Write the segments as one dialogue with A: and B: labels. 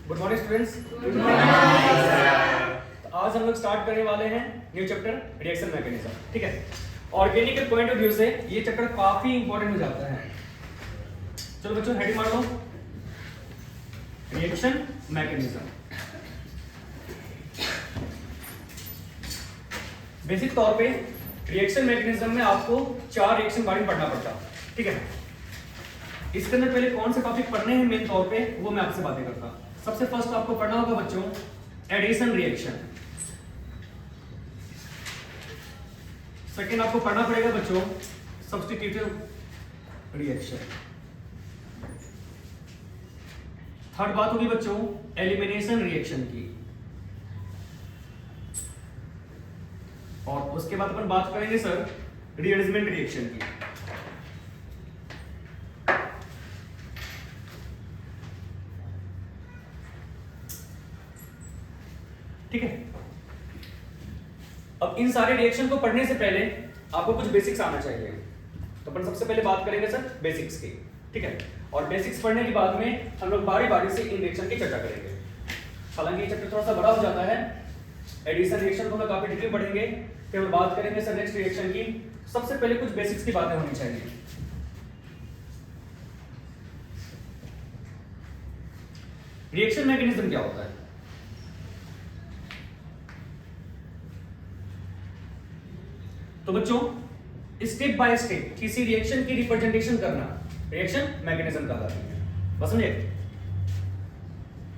A: Good morning students. आज हम लोग स्टार्ट करने वाले हैं न्यू चैप्टर रिएक्शन मैकेनिज्म। ठीक है, ऑर्गेनिक के पॉइंट ऑफ व्यू से ये चैप्टर काफी इंपॉर्टेंट हो जाता है। चलो बच्चों हेडिंग मार लो, रिएक्शन मैकेनिज्म। बेसिक तौर पे रिएक्शन मैकेनिज्म में आपको 4 रिएक्शन बारे में पढ़ना पड़ता। ठीक है, इसके अंदर पहले कौन से टॉपिक पढ़ने हैं मेन तौर पे वो मैं आपसे बातें करता। सबसे फर्स्ट आपको पढ़ना होगा बच्चों एडिशन रिएक्शन। सेकेंड आपको पढ़ना पड़ेगा बच्चों सब्स्टिट्यूटिव रिएक्शन। थर्ड बात होगी बच्चों एलिमिनेशन रिएक्शन की, और उसके बाद अपन बात करेंगे सर रीअरेंजमेंट रिएक्शन की। ठीक है, अब इन सारे रिएक्शन को पढ़ने से पहले आपको कुछ बेसिक्स आना चाहिए, तो अपन सबसे पहले बात करेंगे सर बेसिक्स की। ठीक है, और बेसिक्स पढ़ने के बाद में हम लोग बारी बारी से इन रिएक्शन की चर्चा करेंगे। हालांकि ये चैप्टर थोड़ा सा बड़ा हो जाता है, एडिशन रिएक्शन को हम काफी डिटेल पढ़ेंगे, फिर हम बात करेंगे सर नेक्स्ट रिएक्शन की। सबसे पहले कुछ बेसिक्स की बातें होनी चाहिए। रिएक्शन मैकेनिज्म क्या होता है? तो बच्चों स्टेप बाय स्टेप किसी रिएक्शन की रिप्रेजेंटेशन करना रिएक्शन मैकेनिज्म कहलाती है। बस समझे,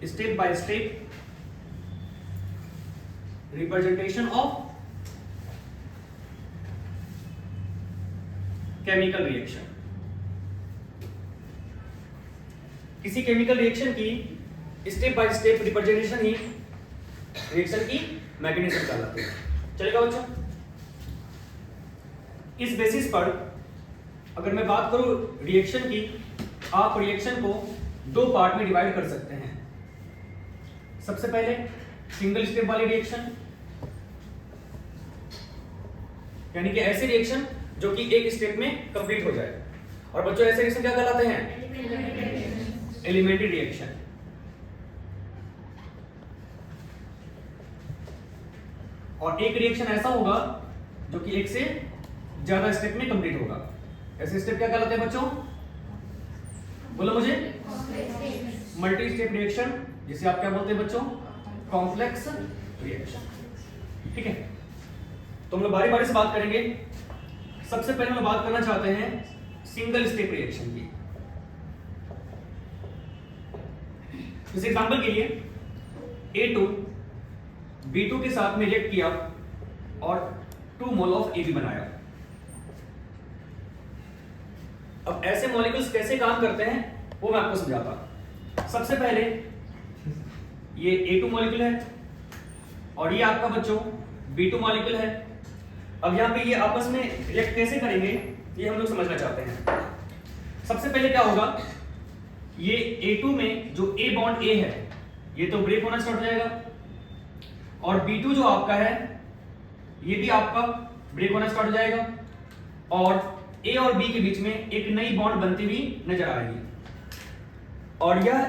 A: step by step representation of chemical reaction. किसी केमिकल रिएक्शन की step by step representation he reaction की मैकेनिज्म कहलाती है। चलेगा बच्चों? इस बेसिस पर अगर मैं बात करूं रिएक्शन की, आप रिएक्शन को 2 पार्ट में डिवाइड कर सकते हैं। सबसे पहले सिंगल स्टेप वाली रिएक्शन, यानी कि ऐसे रिएक्शन जो कि एक स्टेप में कंप्लीट हो जाए। और बच्चों ऐसे रिएक्शन क्या कहलाते हैं? Elementary reaction. और एक रिएक्शन ऐसा होगा जो कि एक से ज्यादा स्टेप में कंप्लीट होगा। ऐसे स्टेप क्या कहलाते हैं बच्चों? बोलो मुझे। मल्टी स्टेप रिएक्शन, जिसे आप क्या बोलते हैं बच्चों? Complex reaction. ठीक है, तो हम लोग बारी बारी से बात करेंगे। सबसे पहले हम बात करना चाहते हैं सिंगल स्टेप रिएक्शन की। इस एग्जांपल के लिए A2 B2 के साथ में रिएक्ट किया और 2 मोल ऑफ AB बनाया। अब ऐसे मॉलिक्यूल्स कैसे काम करते हैं वो मैं आपको समझाता। सबसे पहले ये A2 मॉलिक्यूल है और ये आपका बच्चों B2 मॉलिक्यूल है। अब यहां पे ये आपस में रिएक्ट कैसे करेंगे ये हम लोग समझना चाहते हैं। सबसे पहले क्या होगा, ये A2 में जो A बॉन्ड A है ये तो ब्रेक होना स्टार्ट हो जाएगा, और B2 जो आपका है ये भी आपका ब्रेक होना स्टार्ट हो जाएगा, और A और B के बीच में एक नई बॉन्ड बनती हुई नजर आएगी। और यह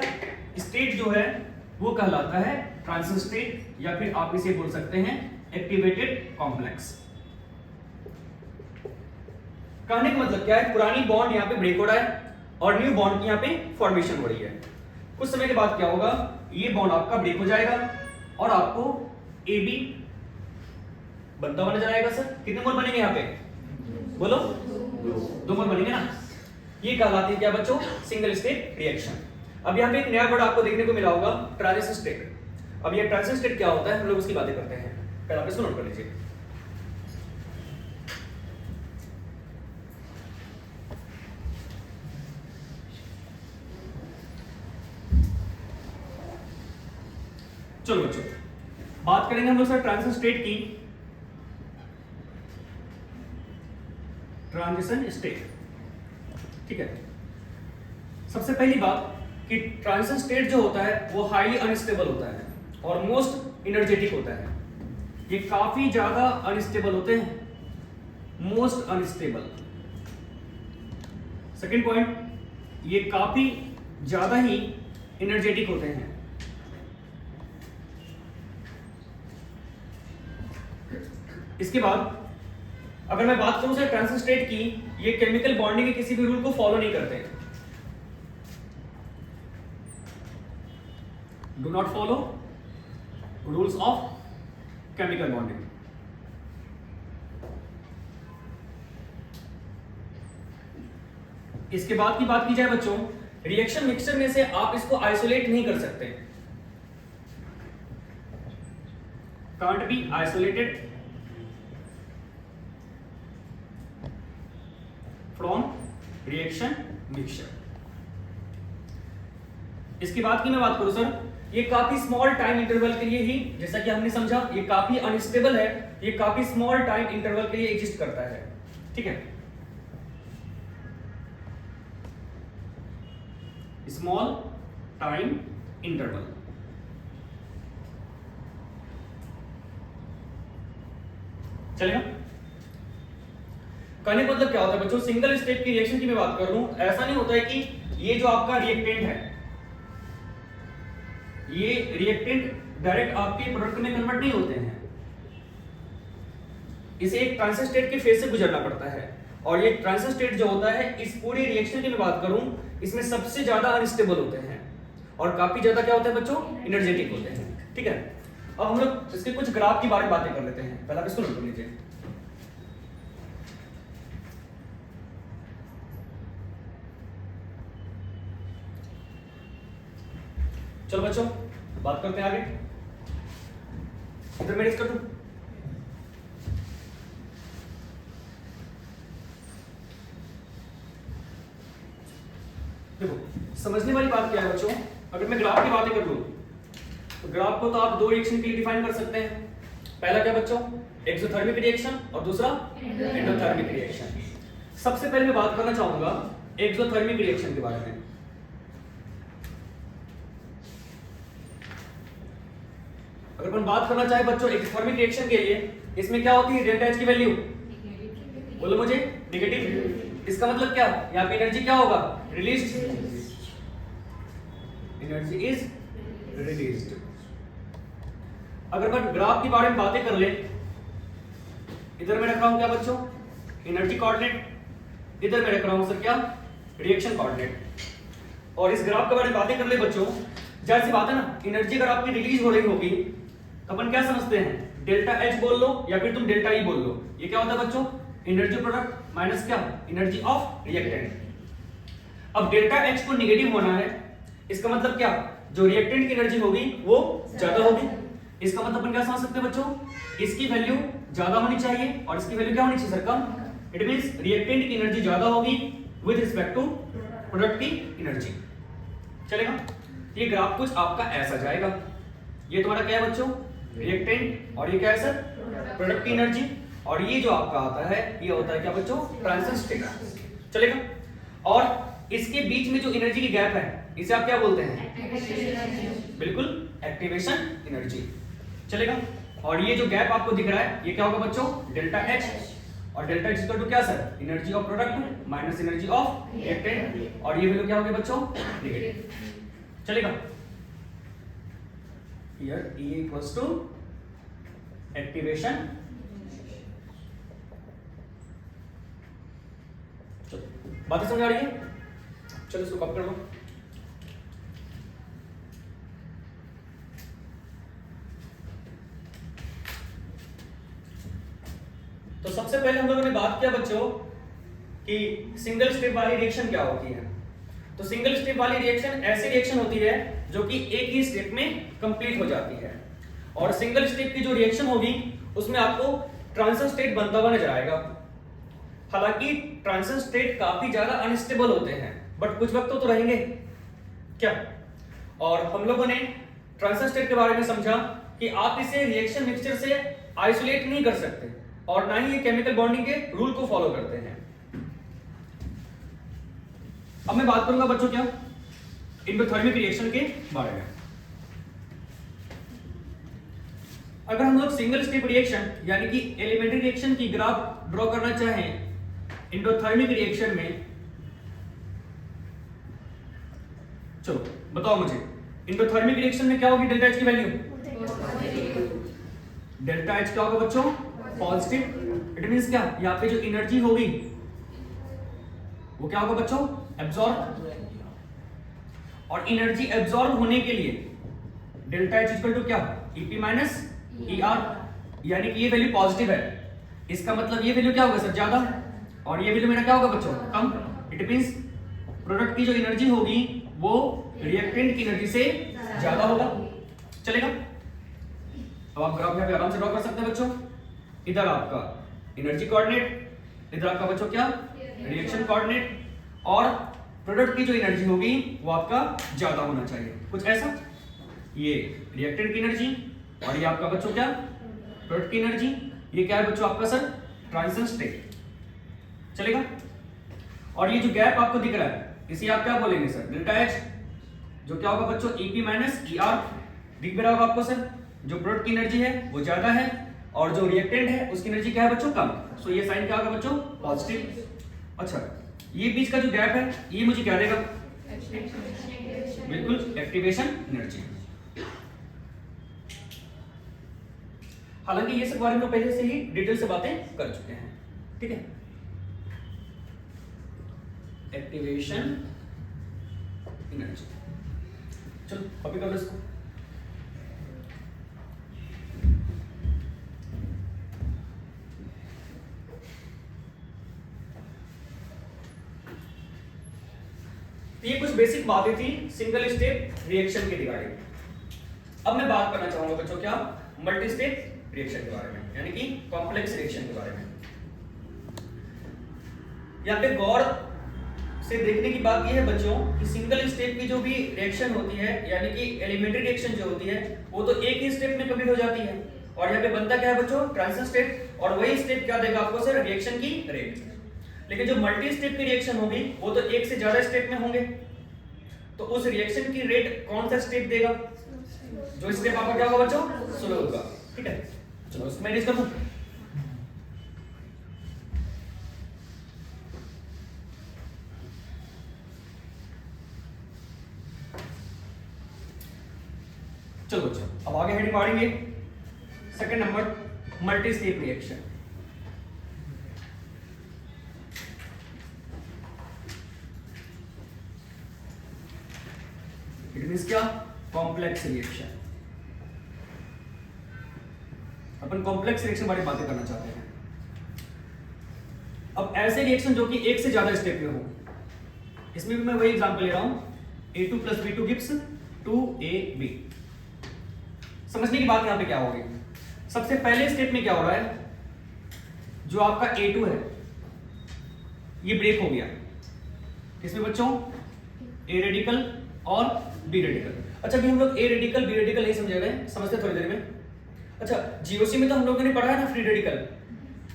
A: स्टेट जो है वो कहलाता है ट्रांजिशन स्टेट, या फिर आप इसे बोल सकते हैं एक्टिवेटेड कॉम्प्लेक्स। कहने का मतलब क्या है, पुरानी बॉन्ड यहाँ पे ब्रेक हो रहा है और न्यू बॉन्ड की यहाँ पे फॉर्मेशन हो रही है। कुछ समय के बाद क्या होगा, ये बॉन्ड आपका ब्रेक हो जाएगा और आपको AB बनता हुआ नजर आएगा। सर कितने मोल बनेंगे यहाँ पे? बोलो 2 मोल बनेंगे ना। ये कहलाती है क्या बच्चों? Single step reaction. अब यहाँ पे एक नया वर्ड आपको देखने को मिला होगा, ट्रांजिशन स्टेट। अब ये ट्रांजिशन स्टेट क्या होता है हम लोग उसकी बातें करते हैं, पहले आप इसको नोट कर लीजिए। चलो बच्चों बात करेंगे हम लोग सर ट्रांजिशन स्टेट की। ट्रांजिशन स्टेट, ठीक है। सबसे पहली बात कि ट्रांजिशन स्टेट जो होता है वो हाईली अनस्टेबल होता है और मोस्ट एनर्जेटिक होता है। ये काफी ज्यादा अनस्टेबल होते हैं, मोस्ट अनस्टेबल। सेकंड पॉइंट, ये काफी ज्यादा ही एनर्जेटिक होते हैं। इसके बाद अगर मैं बात करूं सर ट्रांजिशन स्टेट की, ये केमिकल बॉन्डिंग के किसी भी रूल को फॉलो नहीं करते, do not follow rules of chemical bonding. इसके बाद की बात की जाए बच्चों, रिएक्शन मिक्सचर में से आप इसको आइसोलेट नहीं कर सकते, can't be isolated from reaction mixture. इसके बाद की मैं बात करूं सर, ये काफी स्मॉल टाइम इंटरवल के लिए ही, जैसा कि हमने समझा ये काफी अनस्टेबल है, ये काफी स्मॉल टाइम इंटरवल के लिए एग्जिस्ट करता है, ठीक है, स्मॉल टाइम इंटरवल। चलेगा? कहने का मतलब क्या होता है बच्चों, सिंगल स्टेप की रिएक्शन की मैं बात कर रहा हूं, ऐसा नहीं होता है कि ये जो आपका रिएक्टेंट है, ये रिएक्टेंट डायरेक्ट आपके प्रोडक्ट में कन्वर्ट नहीं होते हैं, इसे एक ट्रांजिशन स्टेट के फेज से गुजरना पड़ता है। और ये ट्रांजिशन स्टेट जो होता है, इस पूरी रिएक्शन की मैं बात करूं, इसमें सबसे ज्यादा अनस्टेबल होते हैं और काफी ज्यादा क्या होता है बच्चों, एनर्जेटिक होते हैं, ठीक है। अब हम लोग इसके कुछ ग्राफ की बारे में बातें कर लेते हैं, पहले आप इसको नोट कर लीजिए। चलो बच्चों बात करते हैं आगे, इधर मैं कर दूं। देखो समझने वाली बात क्या है बच्चों, अगर मैं ग्राफ की बातें कर लूं तो ग्राफ को तो आप दो रिएक्शन के लिए डिफाइन कर सकते हैं। पहला क्या बच्चों, एक्सोथर्मिक रिएक्शन और दूसरा एंडोथर्मिक रिएक्शन। सबसे पहले मैं बात करना चाहूंगा एक्सोथर्मिक रिएक्शन के बारे में। अगर अपन बात करना चाहे बच्चों एक्सोथर्मिक रिएक्शन के लिए, इसमें क्या होती है, डेल्टा एच की वैल्यू बोलो मुझे, नेगेटिव। इसका मतलब क्या, यहाँ पे एनर्जी क्या होगा, रिलीज्ड, एनर्जी इज रिलीज्ड। अगर अपन ग्राफ के बारे में बातें कर ले, इधर मैं रख रहा हूं क्या बच्चों, एनर्जी कोऑर्डिनेट, इधर मैं रख रहा हूं सर क्या, रिएक्शन कोऑर्डिनेट। और इस ग्राफ के बारे में बातें कर ले बच्चों, जाहिर सी बात है ना, एनर्जी अगर आपकी रिलीज हो रही होगी तो अपन क्या समझते हैं, डेल्टा एच बोल लो या फिर तुम डेल्टा ई बोल लो, ये क्या होता है बच्चों, एनर्जी प्रोडक्ट माइनस क्या, एनर्जी ऑफ रिएक्टेंट। अब डेल्टा एच को नेगेटिव होना है, इसका मतलब क्या, जो रिएक्टेंट की एनर्जी होगी वो ज्यादा होगी। इसका मतलब अपन क्या समझ सकते हैं बच्चों, इसकी वैल्यू ज्यादा होनी चाहिए और इसकी वैल्यू क्या होनी चाहिए sir, come. It means reactant की एनर्जी ज्यादा होगी विद रिस्पेक्ट टू प्रोडक्ट की एनर्जी। चलेगा? ये ग्राफ कुछ आपका ऐसा जाएगा, ये तुम्हारा क्या है बच्चों, रिएक्टेंट, और ये क्या है सर, प्रोडक्ट की एनर्जी, और ये जो आपका आता है ये होता है क्या बच्चों, ट्रांजिशन स्टेट। चलेगा? और इसके बीच में जो एनर्जी की गैप है इसे आप क्या बोलते हैं, बिल्कुल एक्टिवेशन एनर्जी। चलेगा? और ये जो गैप आपको दिख रहा है ये क्या होगा बच्चों, डेल्टा एच, और डेल्टा एच इक्वल टू क्या sir, energy of product minus energy of reactant, और ये वैल्यू क्या होगी बच्चों, नेगेटिव। चलेगा? Here E equals to activation। चलो बातें समझ आ रही है, चलो इसको कॉपी कर लो। तो सबसे पहले हम लोगों ने बात किया बच्चों कि सिंगल स्टेप वाली रिएक्शन क्या होती है। तो सिंगल स्टेप वाली रिएक्शन ऐसी रिएक्शन होती है जो कि एक ही स्टेप में कंप्लीट हो जाती है, और सिंगल स्टेप की जो रिएक्शन होगी उसमें आपको ट्रांजिशन स्टेट बनता हुआ नजर आएगा। हालांकि ट्रांजिशन स्टेट काफी ज्यादा अनस्टेबल होते हैं, बट कुछ वक्त तो रहेंगे क्या। और हम लोगों ने ट्रांजिशन स्टेट के बारे में समझा कि आप इसे रिएक्शन मिक्सचर से आइसोलेट नहीं कर सकते, और ना ही ये केमिकल बॉन्डिंग के रूल को फॉलो करते हैं। अब मैं बात करूंगा बच्चों क्या, एंडोथर्मिक रिएक्शन के बारे में। अगर हम लोग सिंगल स्टेप रिएक्शन यानी कि एलिमेंट्री रिएक्शन की ग्राफ ड्रॉ करना चाहें एंडोथर्मिक रिएक्शन में, चलो बताओ मुझे, एंडोथर्मिक रिएक्शन में क्या होगी डेल्टा एच की वैल्यू, डेल्टा एच क्या होगा बच्चों, पॉजिटिव। इट मींस क्या, यहाँ पे जो एनर्जी होगी वो क्या होगा बच्चों, एब्जॉर्ब। और एनर्जी एब्जॉर्ब होने के लिए डेल्टा एच इक्वल टू क्या, ईपी माइनस ईआर, यानी कि ये वैल्यू पॉजिटिव है, इसका मतलब ये वैल्यू क्या होगा सर, ज्यादा, और ये वैल्यू मेरा क्या होगा बच्चों, कम। इट मींस प्रोडक्ट की जो एनर्जी होगी वो रिएक्टेंट की एनर्जी से ज्यादा होगा। चलेगा? अब आप ग्राफ यहाँ पे आराम से ड्रॉ कर सकते हैं बच्चों। इधर आपका एनर्जी कोऑर्डिनेट, इधर आपका बच्चों क्या, रिएक्शन कोऑर्डिनेट, और प्रोडक्ट की जो एनर्जी होगी वो आपका ज्यादा होना चाहिए, कुछ ऐसा। ये रिएक्टेंट की एनर्जी और ये आपका बच्चों क्या, प्रोडक्ट की एनर्जी। ये क्या है बच्चों आपका सर, ट्रांजिशन स्टेट। चलेगा? और ये जो गैप आपको दिख रहा है इसे आप क्या बोलेंगे सर, डेल्टा एच, जो क्या होगा बच्चों, ईपी माइनस ईआर। दिख भी रहा होगा आपको सर, जो प्रोडक्ट की एनर्जी है वो ज्यादा है और जो रिएक्टेंट है उसकी एनर्जी क्या है बच्चों, कम। सो ये साइन क्या होगा बच्चों, पॉजिटिव। अच्छा, ये बीच का जो गैप है ये मुझे क्या देगा, बिल्कुल एक्टिवेशन एनर्जी। हालांकि ये सब बारे में पहले से ही डिटेल से बातें कर चुके हैं, ठीक है। एक्टिवेशन एनर्जी, चलो कॉपी कर लो इसको। ये कुछ बेसिक बातें थी सिंगल स्टेप रिएक्शन के रिगार्डिंग। अब मैं बात करना चाहूंगा बच्चों क्या, मल्टी स्टेप रिएक्शन के बारे में, यानी कि कॉम्प्लेक्स रिएक्शन के बारे में। यहाँ पे गौर से देखने की बात यह है बच्चों कि सिंगल स्टेप की जो भी रिएक्शन होती है, यानी कि एलिमेंट्री रिएक्शन जो होती है वो तो एक ही स्टेप में कंप्लीट हो जाती है, और यहाँ पे बनता क्या है बच्चों, ट्रांजिशन स्टेप, और वही स्टेप क्या देगा आपको सर, रिएक्शन की रेट। लेकिन जो मल्टी स्टेप की रिएक्शन होगी वो तो एक से ज्यादा स्टेप में होंगे, तो उस रिएक्शन की रेट कौन सा स्टेप देगा, जो स्टेप आपका क्या होगा बच्चों, स्लो होगा, ठीक है। चलो इसको मैं कर दूं। चलो बच्चों अब आगे हेडिंग पढ़ेंगे, second number, multi step reaction. It means क्या, कॉम्प्लेक्स रिएक्शन। अपन कॉम्प्लेक्स रिएक्शन बारे में बातें करना चाहते हैं। अब ऐसे रिएक्शन जो कि एक से ज्यादा स्टेप में हो, इसमें भी मैं वही एग्जांपल ले रहा हूं, A2 + B2 gives 2AB। समझने की बात यहां पे क्या होगी, सबसे पहले स्टेप में क्या हो रहा है, जो आपका A2 है ये ब्रेक हो गया, किसमें बच्चों, A रेडिकल और B रेडिकल। अच्छा भी हम लोग A रेडिकल B रेडिकल नहीं समझे गए, समझते थोड़ी देर में। अच्छा जीओसी में तो हम लोगों ने पढ़ा है ना फ्री रेडिकल,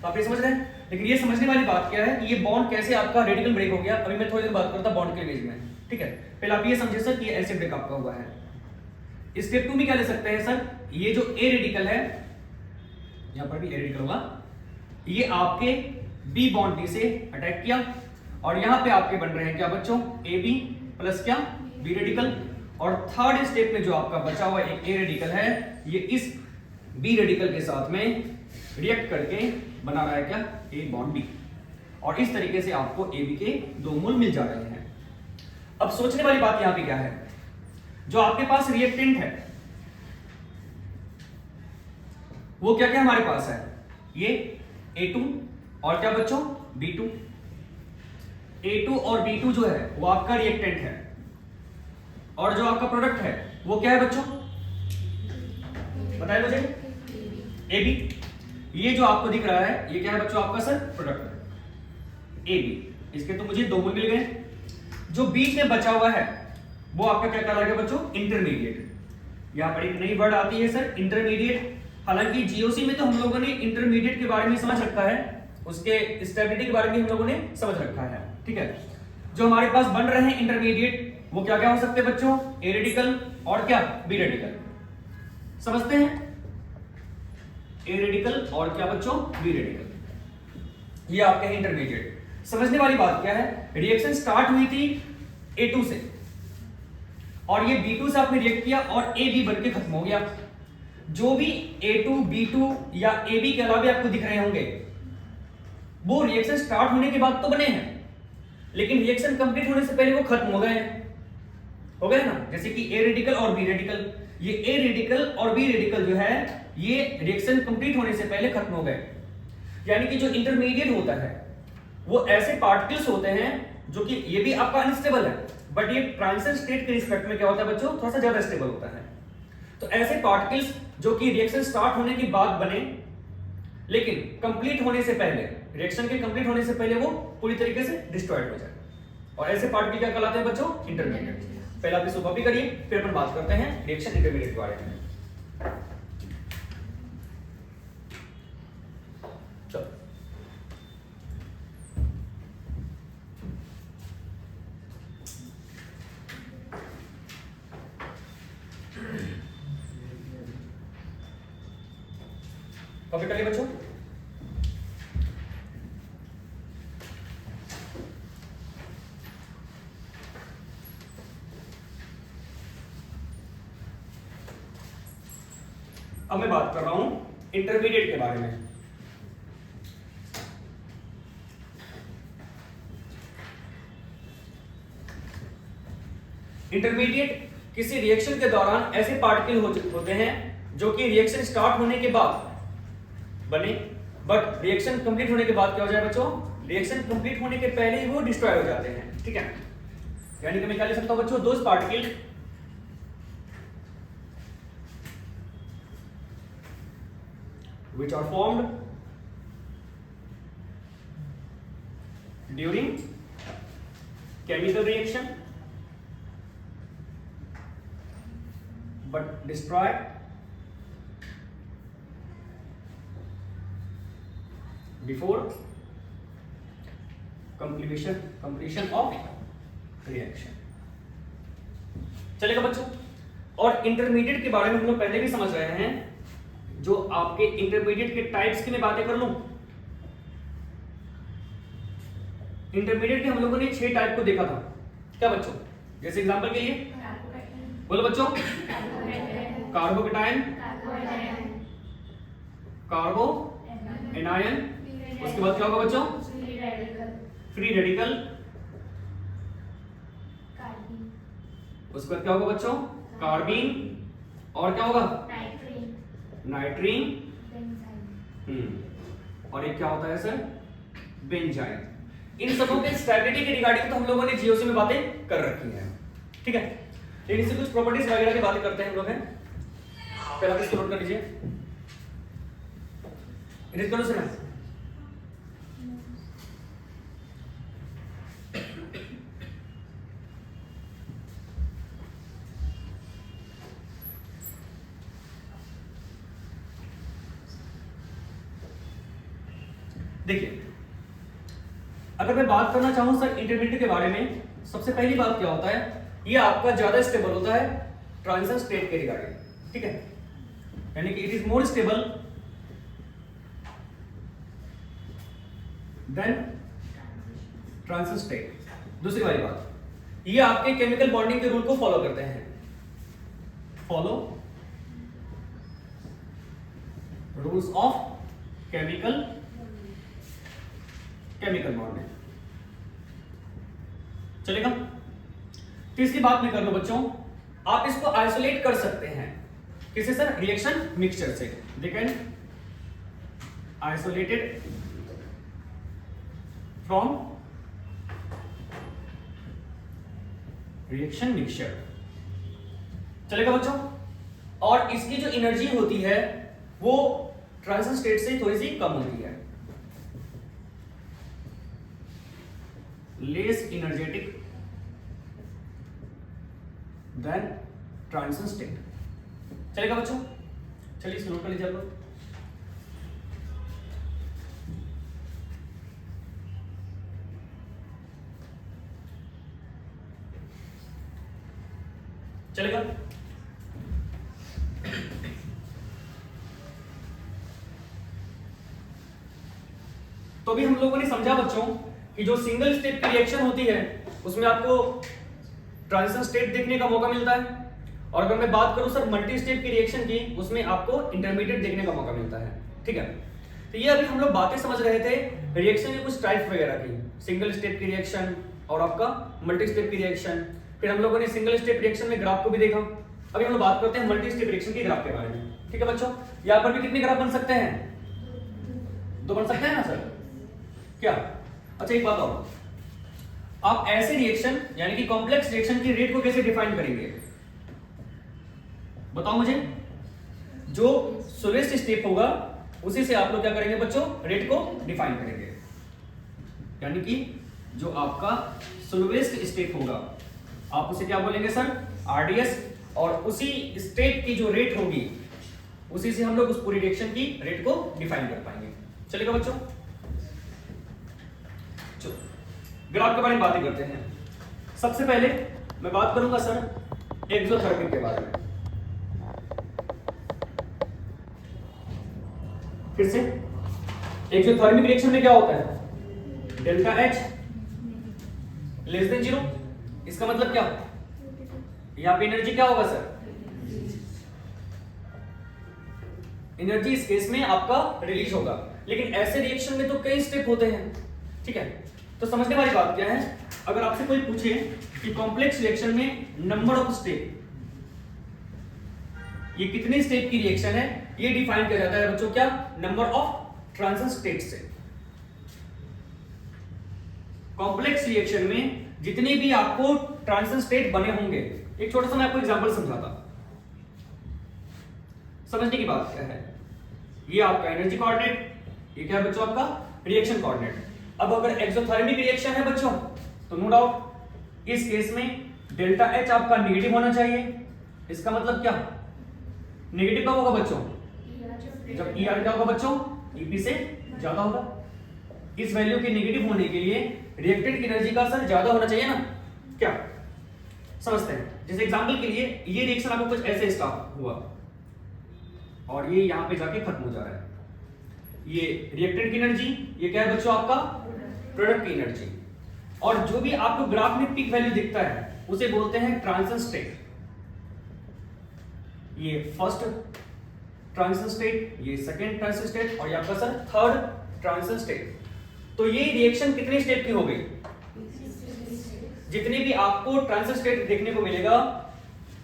A: तो आप ये समझ रहे हैं, लेकिन ये समझने वाली बात क्या है कि ये बॉन्ड कैसे आपका रेडिकल ब्रेक हो गया। अभी मैं थोड़ी देर बात करता बॉन्ड के बेस में, ठीक है। पहले आप ये समझे सर कि ये ऐसे ब्रेक आपका हुआ है। स्टेप 2 में क्या ले सकते हैं सर, ये जो A रेडिकल है, यहां पर भी A रेडिकल होगा, ये आपके B बॉन्ड B से अटैक किया, और यहां पे आपके बन रहे हैं क्या बच्चों, AB प्लस क्या, B रेडिकल। और थर्ड स्टेप में जो आपका बचा हुआ एक A रेडिकल है, ये इस B रेडिकल के साथ में रिएक्ट करके बना रहा है क्या, A बॉन्ड B, और इस तरीके से आपको AB के 2 मोल मिल जा रहे हैं। अब सोचने वाली बात यहां पे क्या है, जो आपके पास रिएक्टेंट है वो क्या क्या हमारे पास है, ये A2 और क्या बच्चों, B2। A2 और B2 जो है वो आपका रिएक्टेंट है, और जो आपका प्रोडक्ट है वो क्या है बच्चों, बताइए मुझे, AB। ये जो आपको दिख रहा है ये क्या है बच्चों, आपका सर प्रोडक्ट AB। इसके तो मुझे 2 मोल मिल गए। जो बीच में बचा हुआ है वो आपका क्या कहलाएगा बच्चों, इंटरमीडिएट। यहां पर एक नई वर्ड आती है सर, इंटरमीडिएट। हालांकि जीओसी में तो हम लोगों ने इंटरमीडिएट के बारे में समझ रखा है, उसके स्टेबिलिटी के बारे में हम लोगों ने समझ रखा है, ठीक है। जो हमारे पास बन रहे हैं इंटरमीडिएट वो क्या क्या हो सकते हैं बच्चों, A रेडिकल और क्या, B रेडिकल। समझते हैं, A रेडिकल और क्या बच्चों, B रेडिकल, ये आपके हैं इंटरमीडिएट। समझने वाली बात क्या है, रिएक्शन स्टार्ट हुई थी A2 से, और ये B2 से आपने रिएक्ट किया और AB बन के खत्म हो गया। जो भी A2 B2 या AB के अलावा आपको दिख रहे होंगे वो रिएक्शन स्टार्ट होने के बाद तो बने हैं, लेकिन रिएक्शन कंप्लीट होने से पहले वो खत्म हो गए ना। जैसे कि A रेडिकल और B रेडिकल, ये A रेडिकल और B रेडिकल जो है ये रिएक्शन कंप्लीट होने से पहले खत्म हो गए। यानी कि जो इंटरमीडिएट होता है वो ऐसे पार्टिकल्स होते हैं जो कि ये भी आपका अनस्टेबल है, बट ये ट्रांजिशन स्टेट के रिस्पेक्ट में क्या होता है बच्चों, थोड़ा सा ज्यादा स्टेबल होता है। तो ऐसे पार्टिकल्स जो कि रिएक्शन स्टार्ट होने के बाद बने लेकिन कंप्लीट होने से पहले, रिएक्शन के कंप्लीट होने से पहले वो पूरी तरीके से डिस्ट्रॉयड हो जाए, और ऐसे पार्टिकल क्या कहलाते हैं बच्चों, इंटरमीडिएट। पहले आप इसको कॉपी करिए, फिर अपन बात करते हैं रिएक्शन इंटरमीडिएट के बारे में। चलो कॉपी करिए बच्चों। अब मैं बात कर रहा हूं इंटरमीडिएट के बारे में। इंटरमीडिएट किसी रिएक्शन के दौरान ऐसे पार्टिकल होते हैं जो कि रिएक्शन स्टार्ट होने के बाद बने, बट रिएक्शन कंप्लीट होने के बाद क्या हो जाए बच्चों, रिएक्शन कंप्लीट होने के पहले ही वो डिस्ट्रॉय हो जाते हैं। ठीक है, यानी कि मैं क्या लिख सकता हूं बच्चों, those particle which are formed during chemical reaction but destroyed before completion of reaction। चलेगा बच्चों, और इंटरमीडिएट के बारे में हम लोग पहले भी समझ रहे हैं। जो आपके इंटरमीडिएट के टाइप्स की मैं बातें कर लूं, इंटरमीडिएट के हम लोगों ने 6 टाइप को देखा था। क्या बच्चों, जैसे एग्जांपल के लिए बोलो बच्चों, कार्बोकेटायन, कार्बो एनायन, उसके बाद क्या होगा बच्चों, फ्री रेडिकल, उसके बाद क्या होगा बच्चों, कार्बीन, और क्या होगा, नाइट्रीन, और एक क्या होता है सर, बेंजाइन। इन सबों के स्टेबिलिटी के रिगार्डिंग तो हम लोगों ने जीओसी में बातें कर रखी हैं। ठीक है, लेकिन इससे कुछ प्रॉपर्टीज वगैरह की बातें करते हैं हम लोग हैं। पहला इसको नोट कर लीजिए, इरेज करो सर। देखिए, अगर मैं बात करना चाहूं सर इंटरमीडिएट के बारे में, सबसे पहली बात क्या होता है, ये आपका ज्यादा स्टेबल होता है ट्रांजिशन स्टेट के रिगार्डिंग। ठीक है, यानी कि it is more stable then transition state. दूसरी वाली बात, ये आपके केमिकल बॉन्डिंग के रूल को फॉलो करते हैं, follow rules of chemical bonding. चलेगा। तीसरी बात मैं कर लो बच्चों, आप इसको आइसोलेट कर सकते हैं किससे सर, रिएक्शन मिक्सचर से। They can isolated from reaction mixture. चलेगा बच्चों, और इसकी जो एनर्जी होती है वो ट्रांजिशन स्टेट से थोड़ी सी कम होती है, less energetic than transition state. चलेगा बच्चों, चलिए इसको नोट कर लीजिए आप लोग। चलेगा। तो अभी हम लोगों ने समझा बच्चों कि जो सिंगल स्टेट की रिएक्शन होती है उसमें आपको ट्रांजिशन स्टेट देखने का मौका मिलता है, और अगर मैं बात करूं सर मल्टी स्टेप की रिएक्शन की, उसमें आपको इंटरमीडिएट देखने का मौका मिलता है। ठीक है, तो ये अभी हम लोग बातें समझ रहे थे रिएक्शन के कुछ टाइप वगैरह की, सिंगल स्टेप की रिएक्शन और आपका मल्टी स्टेप की रिएक्शन। फिर हम लोगों ने सिंगल स्टेप रिएक्शन में ग्राफ को भी देखा। अभी हम लोग बात करते हैं मल्टी स्टेप रिएक्शन की ग्राफ के बारे में। ठीक है बच्चों, यहाँ पर भी कितने ग्राफ बन सकते हैं? 2 बन सकते हैं ना सर? क्या? अच्छा एक बात और, आप ऐसे रिएक्शन यानी कि कॉम्प्लेक्स रिएक्शन की रेट को कैसे डिफाइन करेंगे बताओ मुझे? जो स्लोएस्ट स्टेप होगा उसी से आप लोग क्या करेंगे बच्चों? रेट को डिफाइन करेंगे। यानी कि जो आपका स्लोएस्ट स्टेप होगा आप उसे क्या बोलेंगे सर? आरडीएस। और उसी स्टेप की जो रेट होगी उसी से हम लोग उस पूरी रिएक्शन की रेट को डिफाइन कर पाएंगे। चलेगा बच्चों? चलो ग्राफ के बारे में बातें करते हैं। सबसे पहले मैं बात करूंगा सर एक्सोथर्मिक के बारे में। फिर से एक्सोथर्मिक रिएक्शन में क्या होता है? Delta H less than 0। इसका मतलब क्या? यहां पे एनर्जी क्या होगा सर? एनर्जी इस केस में आपका रिलीज होगा। लेकिन ऐसे रिएक्शन में तो कई स्टेप होते हैं। ठीक है, तो समझने वाली बात क्या है, अगर आपसे कोई पूछे कि कॉम्प्लेक्स रिएक्शन में नंबर ऑफ स्टेप, ये कितने स्टेप की रिएक्शन है, ये डिफाइन किया जाता है बच्चों क्या? नंबर ऑफ ट्रांजिशन स्टेट से। कॉम्प्लेक्स रिएक्शन में जितने भी आपको ट्रांजिशन स्टेट बने होंगे, एक छोटा सा मैं आपको एग्जांपल समझाता, समझने की बात क्या है। ये आपका एनर्जी कोऑर्डिनेट, ये क्या है बच्चों? आपका रिएक्शन कोऑर्डिनेट। अब अगर एक्सोथर्मिक रिएक्शन है बच्चों तो नो डाउट इस केस में डेल्टा एच आपका नेगेटिव होना चाहिए। इसका मतलब क्या? नेगेटिव कब होगा बच्चों? जब ई आर क्या होगा बच्चों? ईपी से ज्यादा होगा। इस वैल्यू के नेगेटिव होने के लिए रिएक्टेंट एनर्जी का सर ज्यादा होना चाहिए ना? क्या समझते हैं? जैसे एग्जांपल के लिए ये रिएक्शन आपको कुछ ऐसे स्टार्ट हुआ और ये यहां पे जाके खत्म हो जा रहा है। ये रिएक्टेंट की एनर्जी, ये क्या है बच्चों? आपका प्रोडक्ट की एनर्जी। और जो भी आपको ग्राफ में पीक वैल्यू दिखता है उसे बोलते हैं ट्रांजिशन स्टेट। ये फर्स्ट ट्रांजिशन स्टेट, ये सेकंड ट्रांजिशन स्टेट और ये आपका सर थर्ड ट्रांजिशन स्टेट। तो ये रिएक्शन कितने स्टेप की हो गई? जितने भी आपको ट्रांजिशन स्टेट देखने को मिलेगा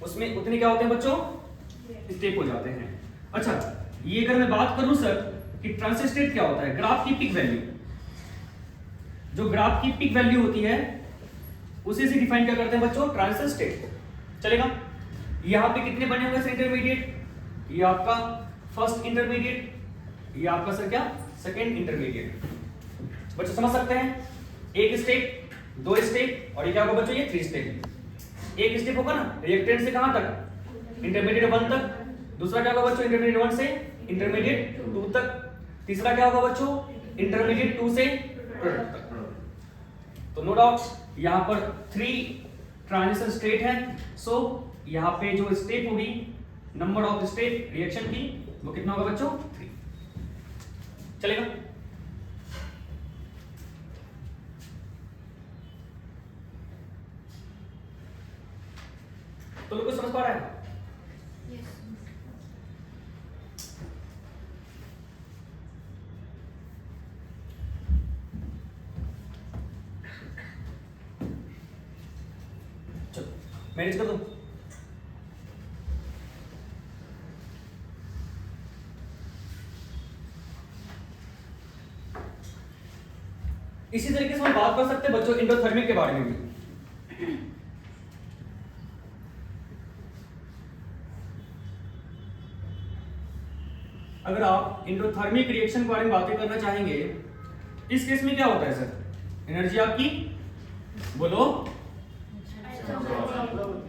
A: उसमें उतने क्या होते हैं बच्चों? स्टेप हो जाते हैं। अच्छा ये अगर मैं बात करूं सर कि ट्रांजिशन स्टेट क्या होता है, ग्राफ की पीक वैल्यू, जो ग्राफ की पीक वैल्यू होती है उसे से डिफाइन क्या करते हैं बच्चों? Transition state. चलेगा? यहां पे कितने बने होंगे सर इंटरमीडिएट? ये आपका फर्स्ट इंटरमीडिएट, ये आपका सर क्या? Second intermediate. बच्चों समझ सकते हैं? एक स्टेप, 2 स्टेप और ये क्या होगा बच्चों? ये 3 स्टेप। एक स्टेप होगा ना रिएक्टेंट से कहां तक? इंटरमीडिएट 1 तक। दूसरा क्या होगा बच्चों? इंटरमीडिएट 1 से इंटरमीडिएट 2 तक। तीसरा क्या होगा बच्चों? इंटरमीडिएट 2 से प्रोडक्ट तक। तो नो डाउट यहां पर 3 ट्रांजिशन स्टेट है। सो यहां पे जो स्टेप होगी, नंबर ऑफ स्टेप रिएक्शन की, वो कितना होगा बच्चों? 3। चलेगा? तो लोग समझ पा रहा है? चलो मैनेज कर दो। इसी तरीके से हम बात कर सकते हैं बच्चों एंडोथर्मिक के बारे में भी। अगर आप एंडोथर्मिक रिएक्शन के बारे में बातें करना चाहेंगे, इस केस में क्या होता है सर? एनर्जी आपकी बोलो,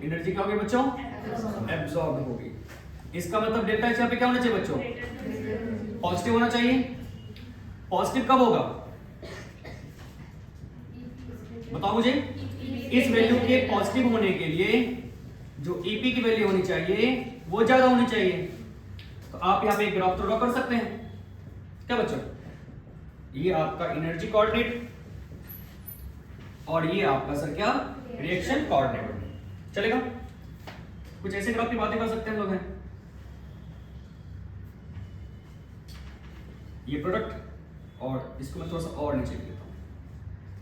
A: एनर्जी क्या होगी बच्चों? एब्सॉर्ब होगी। इसका मतलब डेल्टा एच यहाँ पे क्या होना चाहिए बच्चों? पॉजिटिव होना चाहिए। पॉजिटिव कब होगा बताओ मुझे? इस वैल्यू के पॉजिटिव होने के लिए जो ईपी की वैल्यू होनी चाहिए वो ज्यादा होनी चाहिए। तो आप यहाँ पे एक ग्राफ तो ड्रॉ कर सकते हैं क्या बच्चों? ये आपका एनर्जी कोऑर्डिनेट और ये आपका सर क्या? Reaction coordinate. चलेगा? कुछ ऐसे ग्राफ की बातें कर सकते हैं हम लोग हैं। ये प्रोडक्ट और इसको मैं थोड़ा सा और नीचे लेता हूं।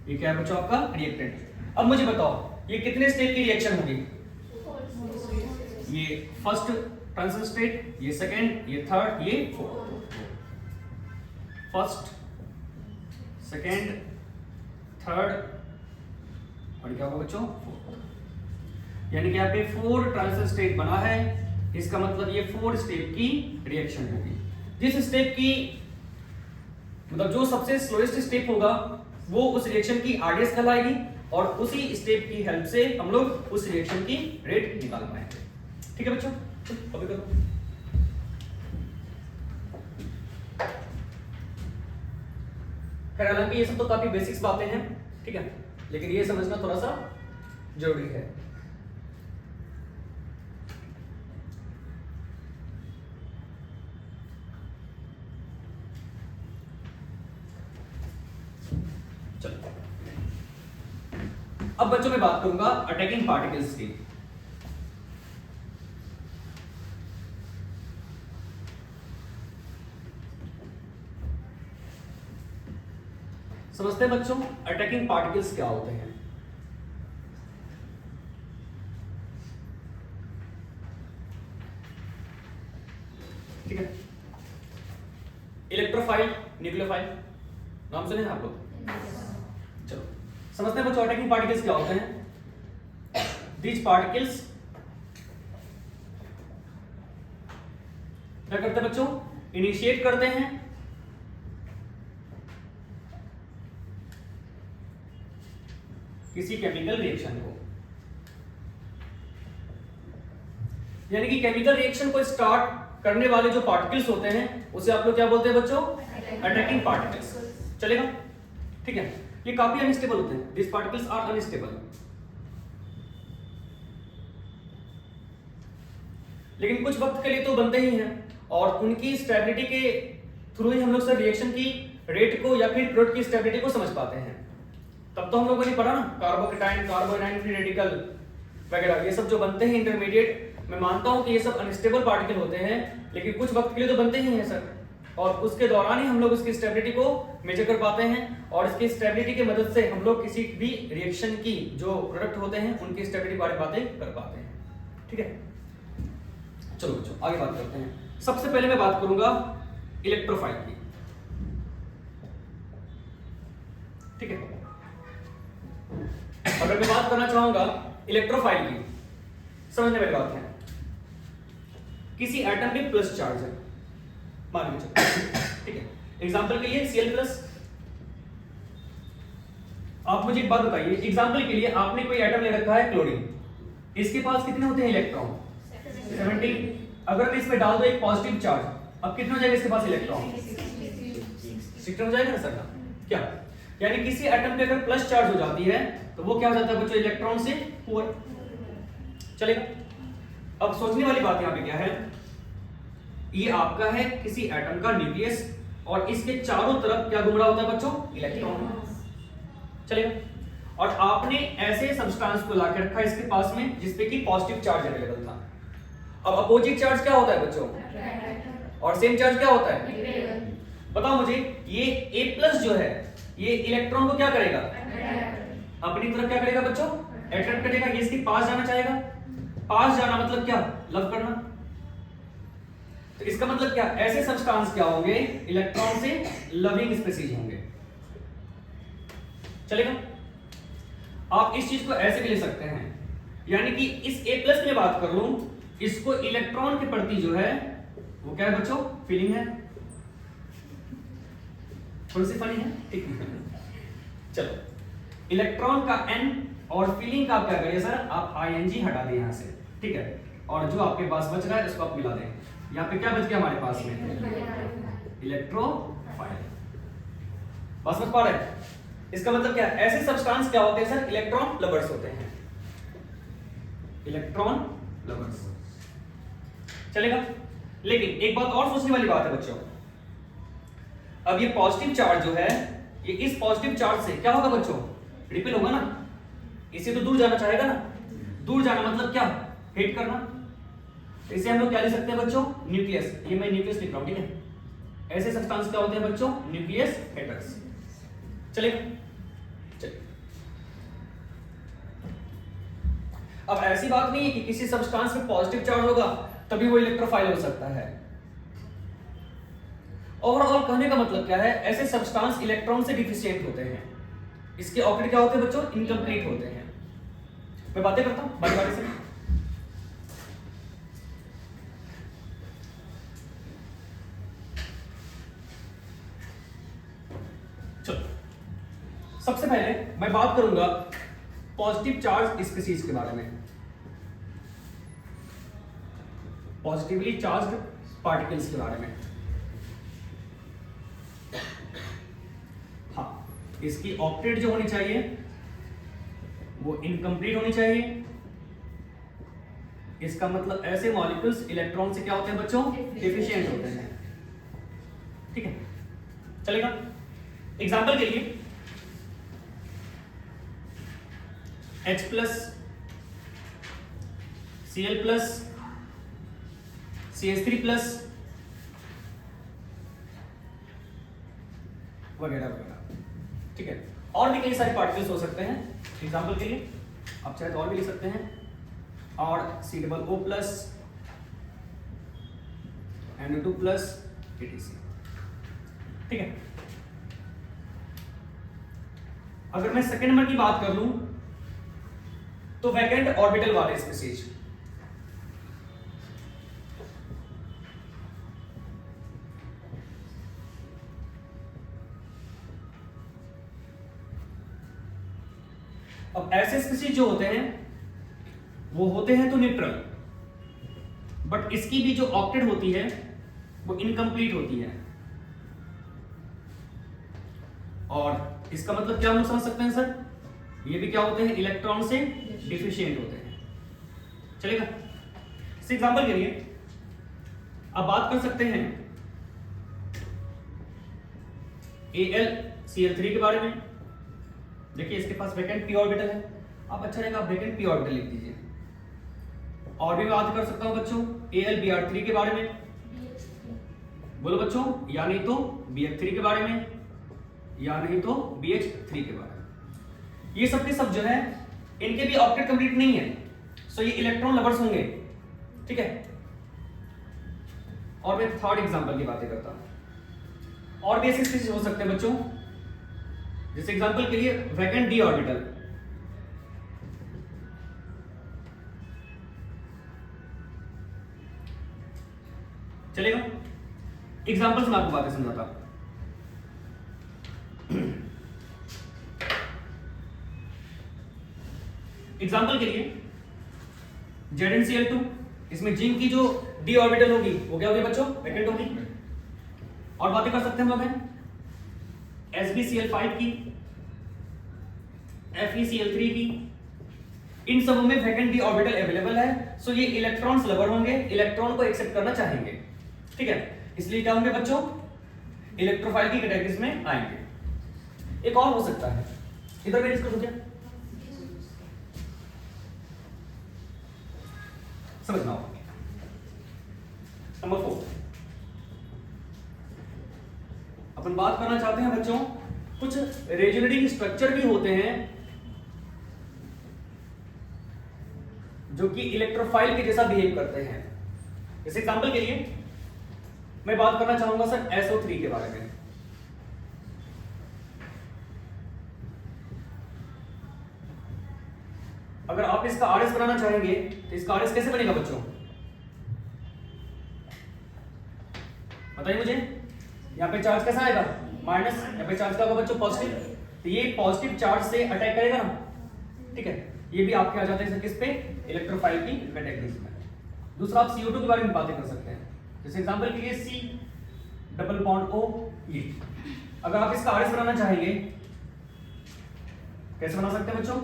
A: ये क्या है बच्चों आपका रिएक्टेंट। अब मुझे बताओ ये कितने स्टेप की रिएक्शन होगी? ये फर्स्ट ट्रांजिशन स्टेट, ये सेकंड, ये थर्ड, ये फोर्थ। फर्स्ट, सेकंड, थर्ड और क्या होगा बच्चों? फोर्थ। यानी कि यहाँ पे 4 ट्रांजिशन स्टेट बना है, इसका मतलब ये 4 स्टेप की रिएक्शन होगी। जिस स्टेप की मतलब जो सबसे स्लोएस्ट स्टेप होगा वो उस रिएक्शन की आरडीएस कहलाएगी और उसी स्टेप की हेल्प से हम लोग उस रिएक्शन की रेट निकाल पाएंगे। ठीक है बच्चों, अभी करो। खैर हालांकि ये सब तो काफी बेसिक्स बातें हैं, ठीक है, लेकिन ये समझना थोड़ा सा जरूरी है। चलो अब बच्चों मैं बात करूंगा अटैकिंग पार्टिकल्स की। समझते हैं बच्चों अटैकिंग पार्टिकल्स क्या होते हैं? ठीक है, इलेक्ट्रोफाइल, न्यूक्लियोफाइल नाम सुने हैं आप लोग? चलो समझते हैं बच्चों अटैकिंग पार्टिकल्स क्या होते हैं। दीज पार्टिकल्स क्या करते हैं बच्चों? इनिशिएट करते हैं किसी केमिकल रिएक्शन को, यानी कि केमिकल रिएक्शन को स्टार्ट करने वाले जो पार्टिकल्स होते हैं उसे आप लोग क्या बोलते हैं बच्चों? Attacking particles. चलेगा? ठीक है, ये काफी अनस्टेबल होते हैं। दिस पार्टिकल्स आर अनस्टेबल, लेकिन कुछ वक्त के लिए तो बनते ही हैं और उनकी स्टेबिलिटी के थ्रू ही हम लोग सर रिएक्शन की रेट को या फिर प्रोडक्ट की स्टेबिलिटी को समझ पाते हैं। तब तो हम लोगों ने पढ़ा ना कार्बोकेटाइन, कार्बोनाइन फ्री रेडिकल वगैरह, ये सब जो बनते हैं इंटरमीडिएट, मैं मानता हूं कि ये सब अनस्टेबल पार्टिकल होते हैं, लेकिन कुछ वक्त के लिए तो बनते ही हैं सर, और उसके दौरान ही हम लोग उसकी स्टेबिलिटी को मेजर कर पाते हैं और इसकी स्टेबिलिटी की मदद से हम लोग किसी भी रिएक्शन की जो प्रोडक्ट होते हैं उनकी स्टेबिलिटी बारे में बातें कर पाते हैं। ठीक है, चलो बच्चों आगे बात करते हैं। सबसे पहले मैं बात करूंगा इलेक्ट्रोफाइल की। ठीक है, अगर मैं बात करना चाहूंगा इलेक्ट्रोफाइल की, समझने वाली बात है, किसी एटम पे प्लस चार्ज है मान लीजिए, ठीक है, एग्जांपल के लिए Cl+। आप मुझे एक बात बताइए, एग्जांपल के लिए आपने कोई एटम ले रखा है क्लोरीन, इसके पास कितने होते हैं इलेक्ट्रॉन? 70। अगर मैं इसमें डाल दूं एक पॉजिटिव चार्ज, अब कितना हो जाएगा इसके पास इलेक्ट्रॉन? 16 हो जाएगा ना सर? क्या यानी किसी एटम पे अगर प्लस चार्ज हो जाती है तो वो क्या हो जाता है बच्चों? इलेक्ट्रॉन से पुअर। चलेगा, अब सोचने वाली बात यहां पे क्या है, ये आपका है किसी एटम का न्यूक्लियस और इसके चारों तरफ क्या घूम रहा होता है बच्चों? इलेक्ट्रॉन। चलेगा, और आपने ऐसे सब्सटेंस को लाके रखा इसके पास में जिसपे कि पॉजिटिव चार्ज अवेलेबल था। अब अपोजिट चार्ज क्या होता है बच्चों? और सेम चार्ज क्या होता है? बताओ मुझे, ये A+ जो है ये इलेक्ट्रॉन को क्या करेगा? अपनी तरफ क्या करेगा बच्चों? अट्रैक्ट करेगा। ये इसके पास जाना चाहेगा। पास जाना मतलब क्या? लव करना। तो इसका मतलब क्या? ऐसे सब्सटेंस क्या होंगे? इलेक्ट्रॉन से लविंग स्पीशीज होंगे। चलेगा, आप इस चीज को ऐसे भी ले सकते हैं, यानी कि इस A+ में बात कर लूं, इसको इलेक्ट्रॉन के प्रति जो है वो क्या है बच्चों? फीलिंग है। थोड़ी सी फनी है, ठीक है। चलो, इलेक्ट्रॉन का N और फीलिंग का आप क्या करिए सर? आप ING हटा दें यहां से, ठीक है, और जो आपके पास बच रहा है उसको आप मिला दें। यहाँ पे क्या बच गया हमारे पास में? इलेक्ट्रोफाइल। बस समझ पा रहे हैं? इसका मतलब क्या? ऐसे सब्सटेंस क्या होते हैं सर? इलेक्ट्रॉन लवर्स होते हैं। Electron lovers. चलेगा, लेकिन एक बात और सोचने वाली बात है बच्चों, अब ये पॉजिटिव चार्ज जो है ये इस पॉजिटिव चार्ज से क्या होगा बच्चों? रिपेल होगा ना, इसे तो दूर जाना चाहेगा ना। दूर जाना मतलब क्या? हिट करना। इसे हम लोग क्या लिख सकते हैं बच्चों? न्यूक्लियस। ये मैं न्यूक्लियस लिख रहा हूं, ठीक है। ऐसे सब्सटेंस क्या होते हैं बच्चों? Nucleus haters. चलिए चलिए, अब ऐसी बात नहीं है कि किसी सब्सटेंस में पॉजिटिव चार्ज होगा तभी वो इलेक्ट्रोफाइल हो सकता है। ओवरऑल कहने का मतलब क्या है? ऐसे सब्सटेंस इलेक्ट्रॉन से डिफिशिएंट होते हैं, इसके ऑर्बिट क्या होते हैं बच्चों? इनकम्प्लीट होते हैं। मैं बातें करता हूं बारी बारी से। चलो, सबसे पहले मैं बात करूंगा पॉजिटिव चार्ज स्पीशीज के बारे में, पॉजिटिवली चार्ज्ड पार्टिकल्स के बारे में। हाँ, इसकी ऑक्टेट जो होनी चाहिए वो इनकम्प्लीट होनी चाहिए। इसका मतलब ऐसे मॉलिक्यूल्स इलेक्ट्रॉन से क्या होते हैं बच्चों? डिफिशिएंट होते हैं, ठीक है। चलेगा, एग्जाम्पल के लिए H plus, Cl plus, CH3 plus वगैरह वगैरह, ठीक है। और भी कई सारे पार्टिकल्स हो सकते हैं। एग्जाम्पल के लिए आप चाहे तो और भी लिख सकते हैं, और C+O plus, NO2 plus, etc, ठीक है। अगर मैं सेकेंड नंबर की बात कर लूं तो वैकेंट ऑर्बिटल वाले स्पीशीज, अब ऐसे स्पीशीज जो होते हैं वो होते हैं तो न्यूट्रल, बट इसकी भी जो ऑक्टेट होती है वो इनकम्प्लीट होती है। और इसका मतलब क्या हम समझ सकते हैं सर? ये भी क्या होते हैं? इलेक्ट्रॉन से डिफिशिएंट होते हैं। चलेगा, इस एग्जांपल के लिए अब बात कर सकते हैं AlCl3 के बारे में। देखिए इसके पास वैकेंट p ऑर्बिटल है, आप अच्छा रहेगा आप वैकेंट p ऑर्बिटल लिख दीजिए। और भी बात कर सकता हूं बच्चों AlBr3 के बारे में, बोलो बच्चों, या नहीं तो BF3 के बारे में, या नहीं तो BH3 के बारे में। ये सब के सब जो है इनके भी ऑक्टेट कंप्लीट नहीं है, सो ये इलेक्ट्रॉन लवर्स होंगे, ठीक है। और मैं थर्ड एग्जांपल की बातें करता हूं। और भी ऐसे स्पीशीज हो सकते हैं बच्चों, जैसे एग्जांपल के लिए वैकेंट d ऑर्बिटल, चलेगा। एग्जांपल से मैं आपको बातें समझाता हूं। एग्जांपल के लिए ZnCl2, इसमें जिंक की जो d ऑर्बिटल होगी वो क्या होगी बच्चों? वैकेंट होगी। और बातें कर सकते हैं हम लोग SbCl5 की, FeCl3 की, इन सबों में वैकेंट d ऑर्बिटल अवेलेबल है, सो ये इलेक्ट्रॉन्स लवर होंगे, इलेक्ट्रॉन को एक्सेप्ट करना चाहेंगे, ठीक है। इसलिए क्या होंगे बच्चों? इलेक्ट्रोफाइल की कैटेगरीज में आएंगे। एक और हो सकता है, इधर भी डिस्कस हो गया, समझना होगा। नंबर 4 अपन बात करना चाहते हैं बच्चों, कुछ रेजोनेटिंग स्ट्रक्चर भी होते हैं जो कि इलेक्ट्रोफाइल के जैसा बिहेव करते हैं। जैसे एग्जांपल के लिए मैं बात करना चाहूंगा सर SO3 के बारे में। अगर आप इसका RS बनाना चाहेंगे तो इसका RS कैसे बनेगा बच्चों? बताइए मुझे। यहाँ पे चार्ज कैसा आएगा? माइनस, यहाँ पे चार्ज क्या होगा बच्चों? पॉजिटिव। तो ये पॉजिटिव चार्ज से अटैक करेगा ना, ठीक है। ये भी आपके आ जाते हैं किस पे? इलेक्ट्रोफाइल की कैटेगरीज में। दूसरा आप CO2 के बारे में बातें कर सकते हैं। जैसे एग्जांपल के लिए C डबल बॉन्ड O, ये अगर आप इसका RS बनाना चाहेंगे कैसे बना सकते हैं बच्चों?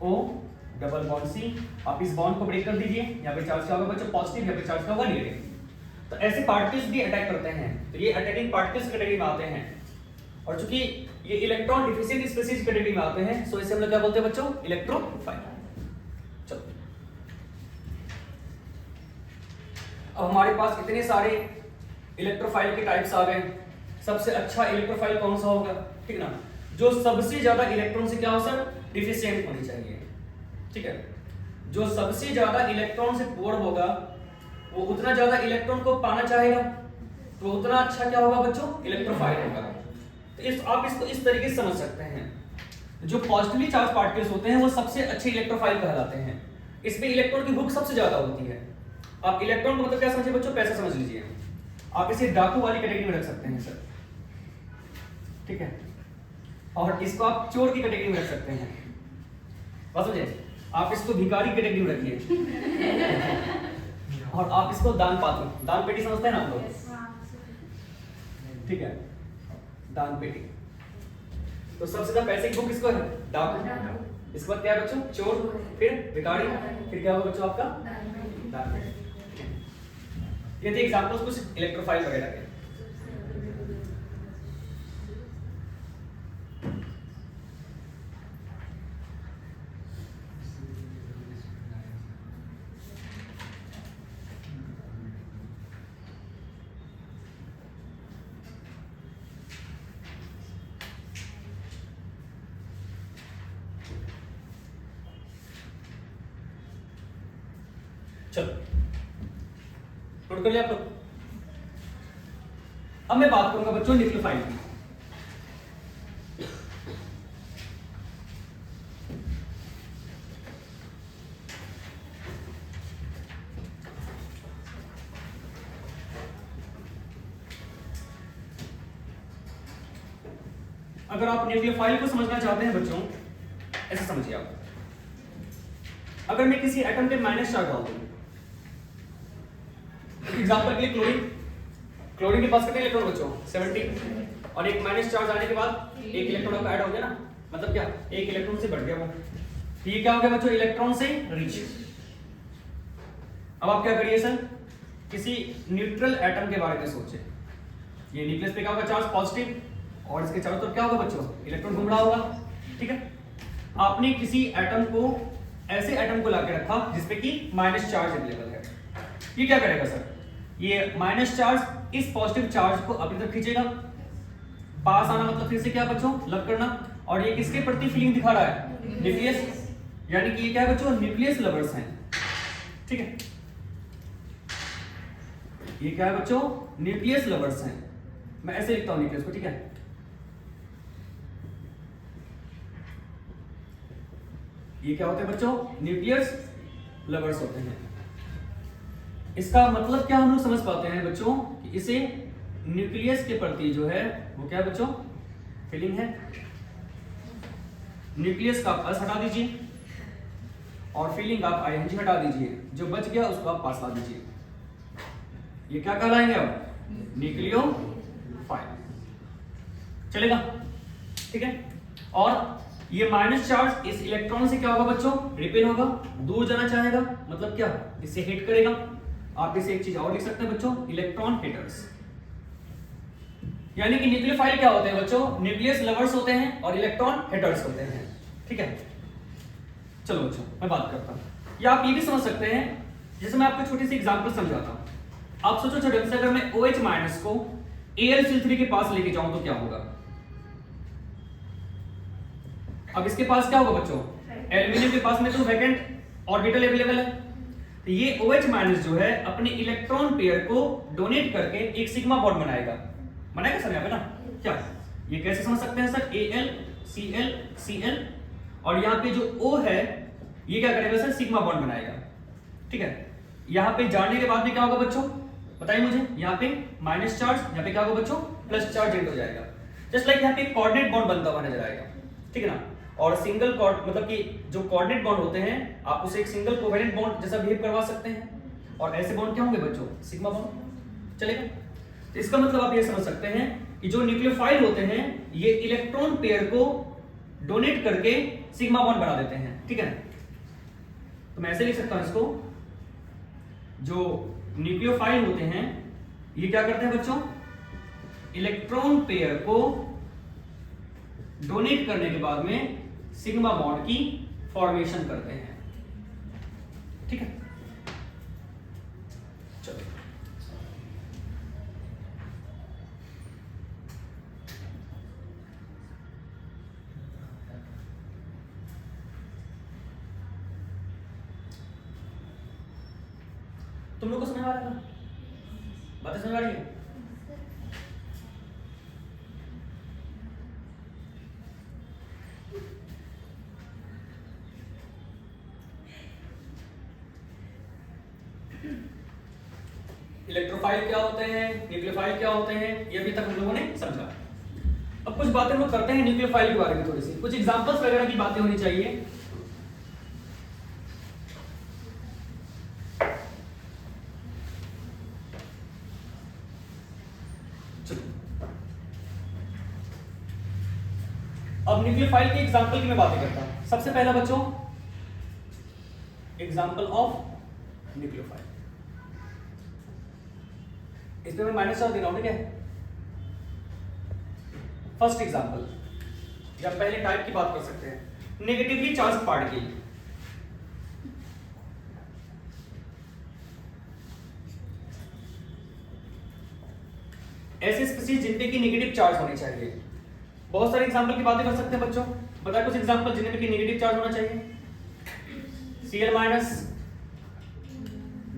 A: O डबल बॉन्ड C, आप इस बॉन्ड को ब्रेक कर दीजिए, यहाँ पे चार्ज क्या होगा बच्चों? पॉजिटिव, यहाँ पे चार्ज क्या होगा? नेगेटिव। तो ऐसे पार्टिकल्स भी अटैक करते हैं, तो ये अटैकिंग पार्टिकल्स कैटेगरी में आते हैं। और चूंकि ये इलेक्ट्रॉन डिफिशिएंट स्पीशीज कैटेगरी में आते हैं, सो इसे हम लोग क्या बोलते हैं बच्चों? इलेक्ट्रोफाइल। चलो अब हमारे पास इतने सारे इलेक्ट्रोफाइल के टाइप्स आ गए, सबसे अच्छा इलेक्ट्रोफाइल कौन सा होगा, ठीक ना, जो सबसे ज्यादा इलेक्ट्रॉन से क्या हो सर, डिफिशिएंट होनी चाहिए, ठीक है। जो सबसे ज्यादा इलेक्ट्रॉन से पुअर होगा वो उतना ज्यादा इलेक्ट्रॉन को पाना चाहेगा, तो उतना अच्छा क्या होगा बच्चों, इलेक्ट्रोफाइल होगा। तो आप इसको इस तरीके से समझ सकते हैं, जो पॉजिटिवली चार्ज पार्टिकल्स होते हैं वो सबसे अच्छे इलेक्ट्रोफाइल कहलाते हैं, इसमें इलेक्ट्रॉन की भूख सबसे ज्यादा होती है। आप इलेक्ट्रॉन को मतलब क्या समझिए बच्चों, पैसा समझ लीजिए, आप इसे डाकू वाली कैटेगरी में रख सकते हैं सर, ठीक है, और इसको आप चोर की कैटेगरी में रख सकते हैं, बात समझे, आप इसको भिखारी कैटेगरी में रखिए और आप इसको दान पात्र, दान पेटी समझते हैं ना आप लोग, ठीक है, दान पेटी। तो सबसे ज्यादा पैसे की भूख किसको है, डाकू, इसके बाद क्या है बच्चों, चोर, फिर भिखारी, फिर क्या होगा बच्चों आपका दान पेटी। ये थे एग्जांपल्स कुछ इलेक्ट्रोफाइल वगैरह के। चलो नोट कर लिया आप लोग। अब मैं बात करूंगा बच्चों न्यूक्लियोफाइल की। अगर आप न्यूक्लियोफाइल को समझना चाहते हैं बच्चों, ऐसे समझिए आप, अगर मैं किसी एटम पे माइनस चार्ज डाल दूं, एग्जांपल के लिए क्लोरीन, क्लोरीन के पास कितने इलेक्ट्रॉन बच्चों 70, और एक माइनस चार्ज आने के बाद एक इलेक्ट्रॉन का ऐड हो गया ना, मतलब क्या, एक इलेक्ट्रॉन से बढ़ गया वो, ये क्या हो गया बच्चों, इलेक्ट्रॉन से रिच। अब आप क्या करिए सर, किसी न्यूट्रल एटम के बारे में सोचे, ये न्यूक्लियस पे क्या होगा, चार्ज पॉजिटिव, और इसके चारों तरफ क्या होगा बच्चों, इलेक्ट्रॉन घूम रहा होगा, ठीक है। आपने किसी एटम को, ऐसे एटम को लाके रखा जिसपे कि माइनस चार्ज अवेलेबल है, ये क्या करेगा सर, ये माइनस चार्ज इस पॉजिटिव चार्ज को अपनी तरफ खींचेगा, पास आना मतलब फिर से क्या बच्चों, लव करना, और ये किसके प्रति फीलिंग दिखा रहा है, न्यूक्लियस, यानी कि ये क्या है बच्चों, न्यूक्लियस लवर्स हैं, ठीक है, ये क्या है बच्चों, न्यूक्लियस लवर्स हैं, मैं ऐसे लिखता हूं न्यूक्लियस को, ठीक है। ये क्या होते हैं बच्चों, न्यूक्लियस लवर्स होते हैं। इसका मतलब क्या हम लोग समझ पाते हैं बच्चों, कि इसे न्यूक्लियस के प्रति जो है वो क्या है बच्चों, फीलिंग है। न्यूक्लियस का प्लस हटा दीजिए और फीलिंग आप आईएनजी हटा दीजिए, जो बच गया उसको आप पास ला दीजिए, ये क्या कहलाएंगे अब, न्यूक्लियोफाइल, चलेगा, ठीक है। और ये माइनस चार्ज इस इलेक्ट्रॉन से क्या होगा बच्चों, रिपेल होगा, दूर जाना चाहेगा, मतलब क्या, इसे हिट करेगा। आप इसे एक चीज और लिख सकते हैं बच्चों, इलेक्ट्रॉन हिटर्स, यानी कि न्यूक्लियोफाइल क्या होते हैं बच्चों, न्यूक्लियस लवर्स होते हैं और इलेक्ट्रॉन हिटर्स होते हैं, ठीक है। चलो बच्चों मैं बात करता हूं, या आप ये भी समझ सकते हैं, जैसे मैं आपको छोटी सी एग्जांपल समझाता हूं। आप सोचो छोटे से, अगर मैं OH माइनस को AlCl3 के पास लेके जाऊं तो क्या होगा, अब इसके पास क्या होगा बच्चों, एल्यूमिनियम के पास में तो वैकेंट ऑर्बिटल अवेलेबल है, तो ये OH माइनस जो है अपने इलेक्ट्रॉन पेयर को डोनेट करके एक सिग्मा बॉन्ड बनाएगा सर यहाँ पे ना, क्या ये कैसे समझ सकते हैं सर, AlClCl, और यहाँ पे जो O है ये क्या करेगा सर, सिग्मा बॉन्ड बनाएगा, ठीक है। यहाँ पे जाने के बाद में क्या होगा बच्चों, बताइए मुझे, यहाँ पे माइनस चार्ज, यहाँ पे क्या होगा बच्चों, प्लस चार्ज एंड हो जाएगा, जस्ट लाइक यहाँ पे कोऑर्डिनेट बॉन्ड बनता हुआ नजर आएगा, ठीक है ना। और सिंगल कॉर्ड मतलब कि जो कोऑर्डिनेट बॉन्ड होते हैं आप उसे एक सिंगल कोवेलेंट बॉन्ड जैसा बिहेव करवा सकते हैं, और ऐसे बॉन्ड क्या होंगे बच्चों, सिग्मा बॉन्ड, चलेगा। तो इसका मतलब आप ये समझ सकते हैं कि जो न्यूक्लियोफाइल होते हैं ये इलेक्ट्रॉन पेयर को डोनेट करके सिग्मा बॉन्ड बना देते हैं, ठीक है। तो मैं ऐसे लिख सकता हूं इसको, जो न्यूक्लियोफाइल होते हैं ये क्या करते हैं बच्चों, इलेक्ट्रॉन पेयर को डोनेट करने के बाद में सिग्मा बॉन्ड की फॉर्मेशन करते हैं, ठीक है। चलो तुम लोग को समझ आ रहा है? बातें समझ आ रही है? इलेक्ट्रोफाइल क्या होते हैं, न्यूक्लियोफाइल क्या होते हैं, ये अभी तक हम लोगों ने समझा। अब कुछ बातें हम लोग करते हैं न्यूक्लियोफाइल के बारे में, थोड़ी सी कुछ एग्जांपल्स वगैरह की बातें होनी चाहिए। अब न्यूक्लियोफाइल के एग्जांपल की मैं बातें करता हूं। सबसे पहला बच्चों एग्जांपल ऑफ न्यूक्लियोफाइल, इसमें मैं माइनस चार्ज दे रहा हूं, ठीक है। फर्स्ट एग्जांपल या पहले टाइप की बात कर सकते हैं, नेगेटिवली चार्ज पार्टिकल। ऐसे स्पीशीज जिनपे की नेगेटिव चार्ज होनी चाहिए। बहुत सारे एग्जांपल की बातें कर सकते हैं बच्चों, बताए कुछ एग्जांपल जिनमें की नेगेटिव चार्ज होना चाहिए। Cl minus,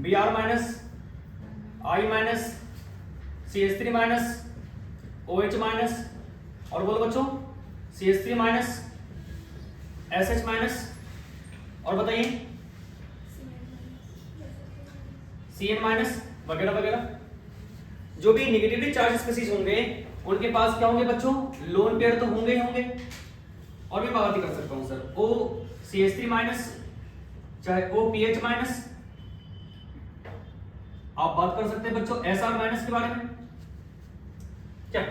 A: Br minus, I minus, CH3 minus, OH minus, और बोलो बच्चों CH3 माइनस, SH माइनस, और बताइए Cn माइनस वगैरह वगैरह। जो भी नेगेटिवली चार्ज स्पीशीज होंगे उनके पास क्या होंगे बच्चों, लोन पेयर तो होंगे ही होंगे। और भी बात कर सकता हूं सर, O CH3 माइनस चाहे OPH माइनस। आप बात कर सकते हैं बच्चों SR माइनस के बारे में। क्या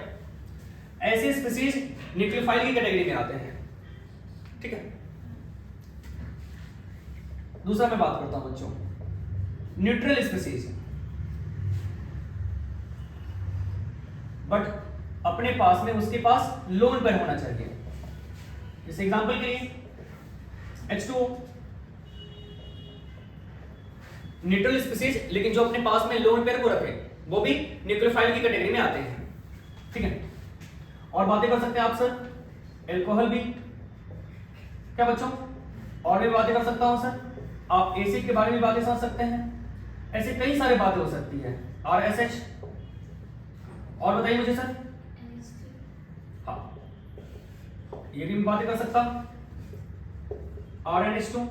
A: ऐसे स्पीशीज न्यूक्लियोफाइल की कैटेगरी में आते हैं, ठीक है। दूसरा मैं बात करता हूं बच्चों न्यूट्रल स्पीशीज, बट अपने पास में उसके पास लोन पेयर होना चाहिए। जैसे एग्जांपल के लिए H2O न्यूट्रल स्पीशीज, लेकिन जो अपने पास में लोन पेयर को रखे वो भी न्यूक्लियोफाइल की कैटेगरी में आते हैं, ठीक है। और बातें कर सकते हैं आप सर एल्कोहल भी, क्या बच्चों, और भी बातें कर सकता हूं सर। आप एसिड के बारे में बातें समझ सकते हैं, ऐसे कई सारे बातें हो सकती है। RSH, और बताइए मुझे सर। हाँ ये भी मैं बातें कर सकता। RNH2,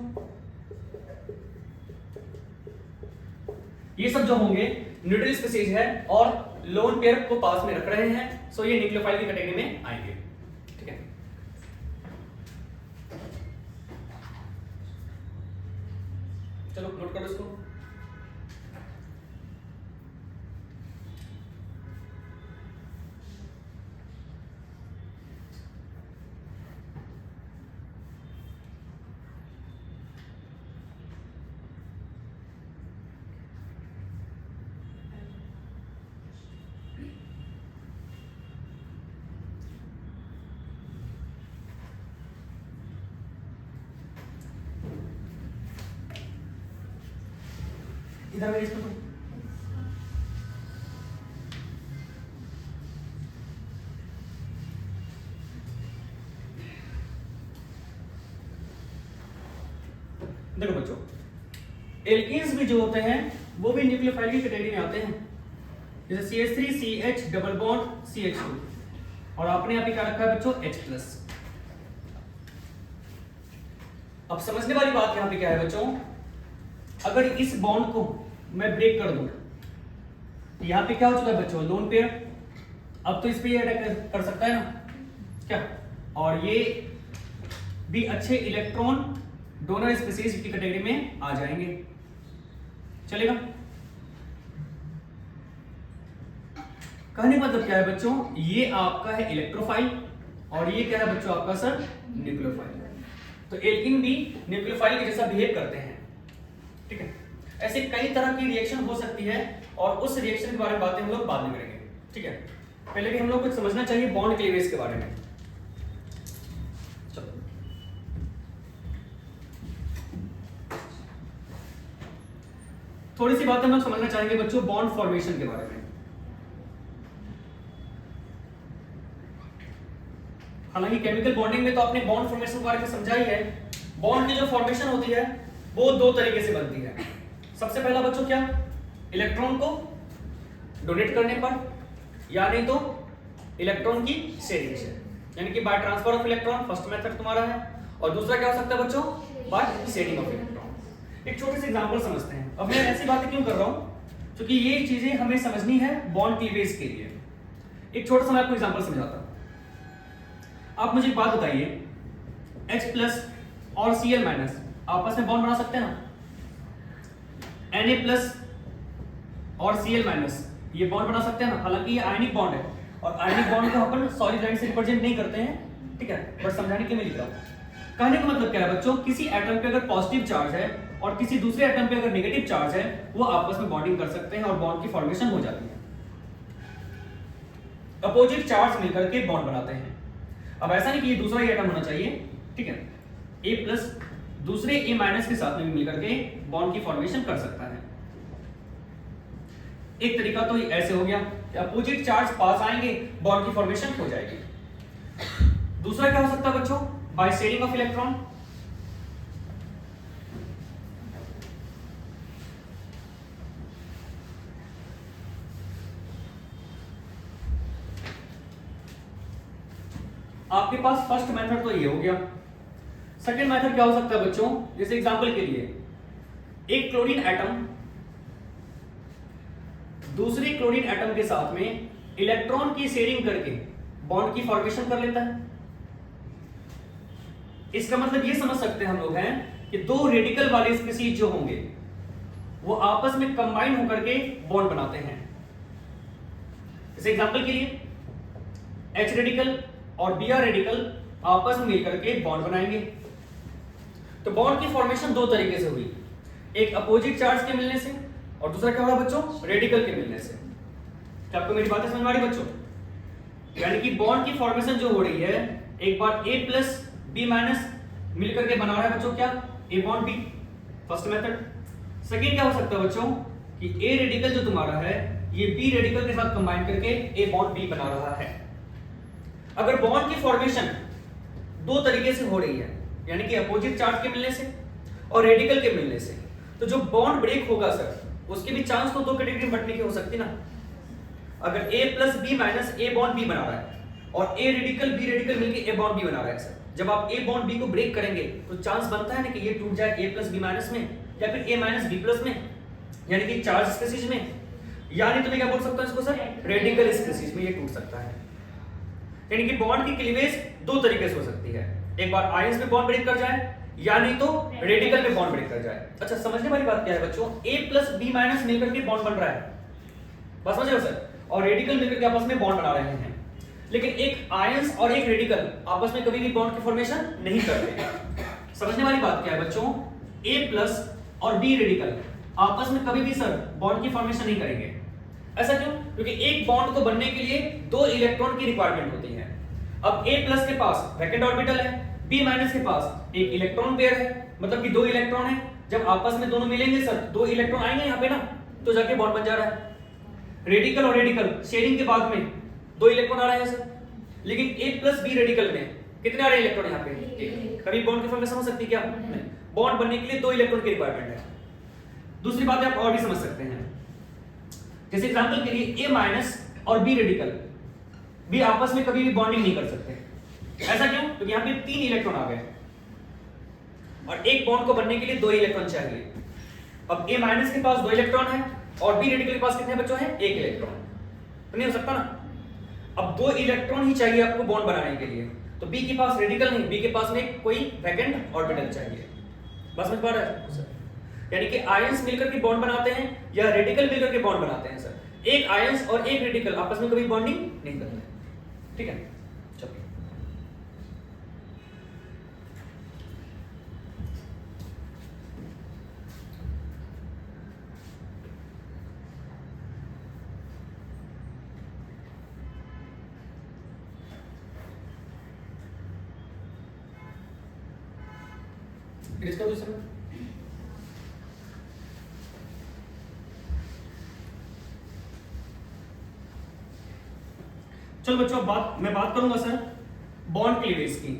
A: ये सब जो होंगे न्यूट्रल स्पीशीज है और लोन पेयर को पास में रख रहे हैं, सो ये न्यूक्लियोफाइल की कैटेगरी में आएंगे, ठीक है। चलो नोट करो इसको। इधर मेरे इसको देखो बच्चों, एल्कीन्स भी जो होते हैं वो भी न्यूक्लियोफाइल की कैटेगरी में आते हैं। जैसे CH3 CH double bond CH2, और आपने यहाँ पे क्या रखा है बच्चों H+। अब समझने वाली बात यहाँ पे क्या है बच्चों, अगर इस बॉन्ड को मैं ब्रेक कर दूं, यहां पे क्या हो चुका है बच्चों, लोन पेयर। अब तो इस पे ये अटैक कर सकता है ना, क्या, और ये भी अच्छे इलेक्ट्रॉन डोनर स्पीशीज की कैटेगरी में आ जाएंगे, चलेगा। कहने का मतलब क्या है बच्चों, ये आपका है इलेक्ट्रोफाइल और ये क्या है बच्चों आपका सर न्यूक्लियोफाइल। तो एल्कीन भी न्यूक्लियोफाइल के जैसा बिहेव करते हैं, ठीक है। ऐसे कई तरह की रिएक्शन हो सकती है और उस रिएक्शन के बारे में बातें हम लोग बाद में करेंगे, ठीक है। पहले भी हम लोग कुछ समझना चाहिए बॉन्ड क्लीवेज के बारे में। चलो थोड़ी सी बातें हम लोग समझना चाहेंगे बच्चों बॉन्ड फॉर्मेशन के बारे में। हालांकि केमिकल बॉन्डिंग में तो आपने बॉन्ड फॉर्मेशन के बारे में समझा ही है। बॉन्ड की जो फॉर्मेशन होती है वो दो तरीके से बनती है। सबसे पहला बच्चों क्या, इलेक्ट्रॉन को डोनेट करने पर, या नहीं तो इलेक्ट्रॉन की शेयरिंग से, यानी कि by transfer of electron first method तुम्हारा है, और दूसरा क्या हो सकता है बच्चों, बाय शेयरिंग ऑफ इलेक्ट्रॉन। एक छोटे से एग्जांपल समझते हैं। अब मैं ऐसी बातें क्यों कर रहा हूं, क्योंकि ये चीजें हमें समझनी है बॉन्ड क्लीवेज के लिए। एक छोटा सा मैं आपको एग्जांपल समझाता हूं। आप मुझे एक बात बताइए, H+ और Cl- आपस में बॉन्ड बना सकते हैं ना? Na+ और Cl- ये बॉन्ड बना सकते हैं ना? हालांकि ये आयनिक बॉन्ड है, और आयनिक बॉन्ड को अपन सॉलिड लाइन से रिप्रेजेंट नहीं करते हैं, ठीक है, बट समझाने के लिए लिख रहा हूं। कहने का मतलब क्या है बच्चों, किसी एटम पे अगर पॉजिटिव चार्ज है और किसी दूसरे एटम पे अगर नेगेटिव चार्ज है, वो आपस में बॉन्डिंग कर सकते हैं और बॉन्ड की फॉर्मेशन हो जाती है। अपोजिट चार्ज मिलकर के बॉन्ड बनाते हैं। अब ऐसा नहीं कि ये दूसरा ही एटम होना चाहिए, ठीक है, A+ दूसरे A- के साथ में भी मिलकर के बॉन्ड की फॉर्मेशन कर सकता है। एक तरीका तो ऐसे हो गया कि अपोजिट चार्ज पास आएंगे, बॉन्ड की फॉर्मेशन हो जाएगी। दूसरा क्या हो सकता है बच्चों, बाय शेयरिंग ऑफ इलेक्ट्रॉन। आपके पास फर्स्ट मेथड तो ये हो गया। सेकंड मेथड क्या हो सकता है बच्चों, जैसे एग्जांपल के लिए एक क्लोरीन एटम दूसरी क्लोरीन एटम के साथ में इलेक्ट्रॉन की शेयरिंग करके बॉन्ड की फॉर्मेशन कर लेता है। इसका मतलब ये समझ सकते हैं हम लोग हैं कि दो रेडिकल वाले स्पीशीज जो होंगे वो आपस में कंबाइन होकर के बॉन्ड बनाते हैं। जैसे एग्जांपल के लिए H रेडिकल और Br रेडिकल आपस में मिलकर के बॉन्ड बनाएंगे। तो बॉन्ड की फॉर्मेशन दो तरीके से हुई, एक अपोजिट चार्ज के मिलने से और दूसरा क्या होगा बच्चों, रेडिकल के मिलने से। क्या आपको मेरी बातें समझ में आ रही बच्चों? यानी कि बॉन्ड की फॉर्मेशन जो हो रही है, एक बार A+ B- मिलकर के बना रहा है बच्चों क्या, A bond B, first method. Second क्या हो सकता है बच्चों कि A रेडिकल जो तुम्हारा है ये B रेडिकल के साथ कंबाइन करके A बॉन्ड B बना रहा है। अगर बॉन्ड की फॉर्मेशन दो तरीके से हो रही है, यानी कि अपोजिट चार्ज के मिलने से और रेडिकल के मिलने से, तो जो बॉन्ड ब्रेक होगा सर, उसके भी चांस तो दो कैटेगरी में बंटने की हो सकती ना। अगर A+ B- A bond B बना रहा है और A रेडिकल B रेडिकल मिलकर A बॉन्ड B बना रहा है सर, जब आप A बॉन्ड B को ब्रेक करेंगे तो चांस बनता है ना कि ये टूट जाए A+ B- में, या फिर A- B+ में, यानी कि चार्ज स्पीशीज में, यानी तो मैं क्या बोल सकता हूं इसको सर, रेडिकल स्पीशीज में ये टूट सकता है। यानी कि बॉन्ड की क्लीवेज दो तरीके से हो सकती है, एक बार आयंस में बॉन्ड ब्रेक कर जाए या नहीं तो रेडिकल में बॉन्ड ब्रेक कर जाए। अच्छा, समझने वाली बात क्या है बच्चों, A+ B- मिलकर के बॉन्ड बन रहा है, बस समझ रहे हो सर, और रेडिकल मिलकर के आपस में बॉन्ड बना रहे हैं। लेकिन एक आयंस और एक रेडिकल आपस में कभी भी बॉन्ड की फॉर्मेशन नहीं करते। समझने वाली बात क्या है बच्चों, A+ और B रेडिकल आपस में कभी भी सर बॉन्ड की फॉर्मेशन नहीं करेंगे। ऐसा क्यों? क्योंकि एक बॉन्ड को बनने के लिए दो इलेक्ट्रॉन की रिक्वायरमेंट होती है। अब A+ के पास वैकेंट ऑर्बिटल है, B- के पास एक इलेक्ट्रॉन पेयर है, मतलब कि दो इलेक्ट्रॉन है। जब आपस में दोनों मिलेंगे सर, दो इलेक्ट्रॉन आएंगे यहाँ पे ना, तो जाके बॉन्ड बन जा रहा है। रेडिकल और रेडिकल शेयरिंग के बाद में दो इलेक्ट्रॉन आ रहे हैं सर, लेकिन A+ B रेडिकल में कितने आ रहे हैं इलेक्ट्रॉन यहाँ पे, एक। कभी बॉन्ड की फॉर्मेशन हो सकती है क्या? नहीं। बॉन्ड बनने के लिए दो इलेक्ट्रॉन की रिक्वायरमेंट है। दूसरी बात आप और भी समझ सकते हैं, जैसे एग्जांपल के लिए A- और B रेडिकल भी आपस में कभी भी बॉन्डिंग नहीं कर सकते। ऐसा क्यों? क्योंकि यहाँ पे तीन इलेक्ट्रॉन आ गए और एक बॉन्ड को बनने के लिए दो इलेक्ट्रॉन चाहिए। अब A- के पास दो इलेक्ट्रॉन है और B रेडिकल के पास कितने बच्चों हैं, एक इलेक्ट्रॉन, तो नहीं हो सकता ना। अब दो इलेक्ट्रॉन ही चाहिए आपको बॉन्ड बनाने के लिए, तो B के पास रेडिकल नहीं, B के पास में कोई वैकेंट ऑर्बिटल चाहिए। बस समझ पा रहे हैं सर? यानी कि आयंस मिलकर के बॉन्ड बनाते हैं या रेडिकल मिलकर के बॉन्ड बनाते हैं सर। एक आयंस और एक रेडिकल आपस में कभी बॉन्डिंग नहीं करते। ठीक है, चलो इसका दूसरा, चलो बच्चों मैं बात करूंगा सर बॉन्ड क्लीवेज की।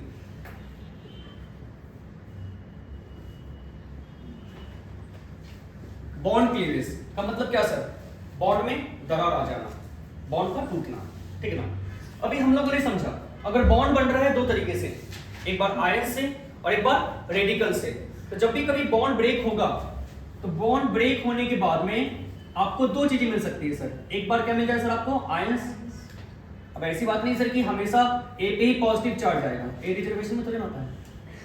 A: बॉन्ड क्लीवेज का मतलब क्या सर, बॉन्ड में दरार आ जाना, बॉन्ड का टूटना, ठीक है ना। अभी हम लोगों ने समझा अगर बॉन्ड बन रहा है दो तरीके से, एक बार आयन से और एक बार रेडिकल से। तो जब भी कभी बॉन्ड ब्रेक होगा तो बॉन्ड ब्रेक होने के बाद में आपको दो चीजें मिल सकती है सर। एक बार क्या मिल जाएगा सर आपको, आयंस। अब ऐसी बात नहीं सर कि हमेशा ए पे ही पॉजिटिव चार्ज आएगा, ए रिजर्वेशन में तो नहीं होता है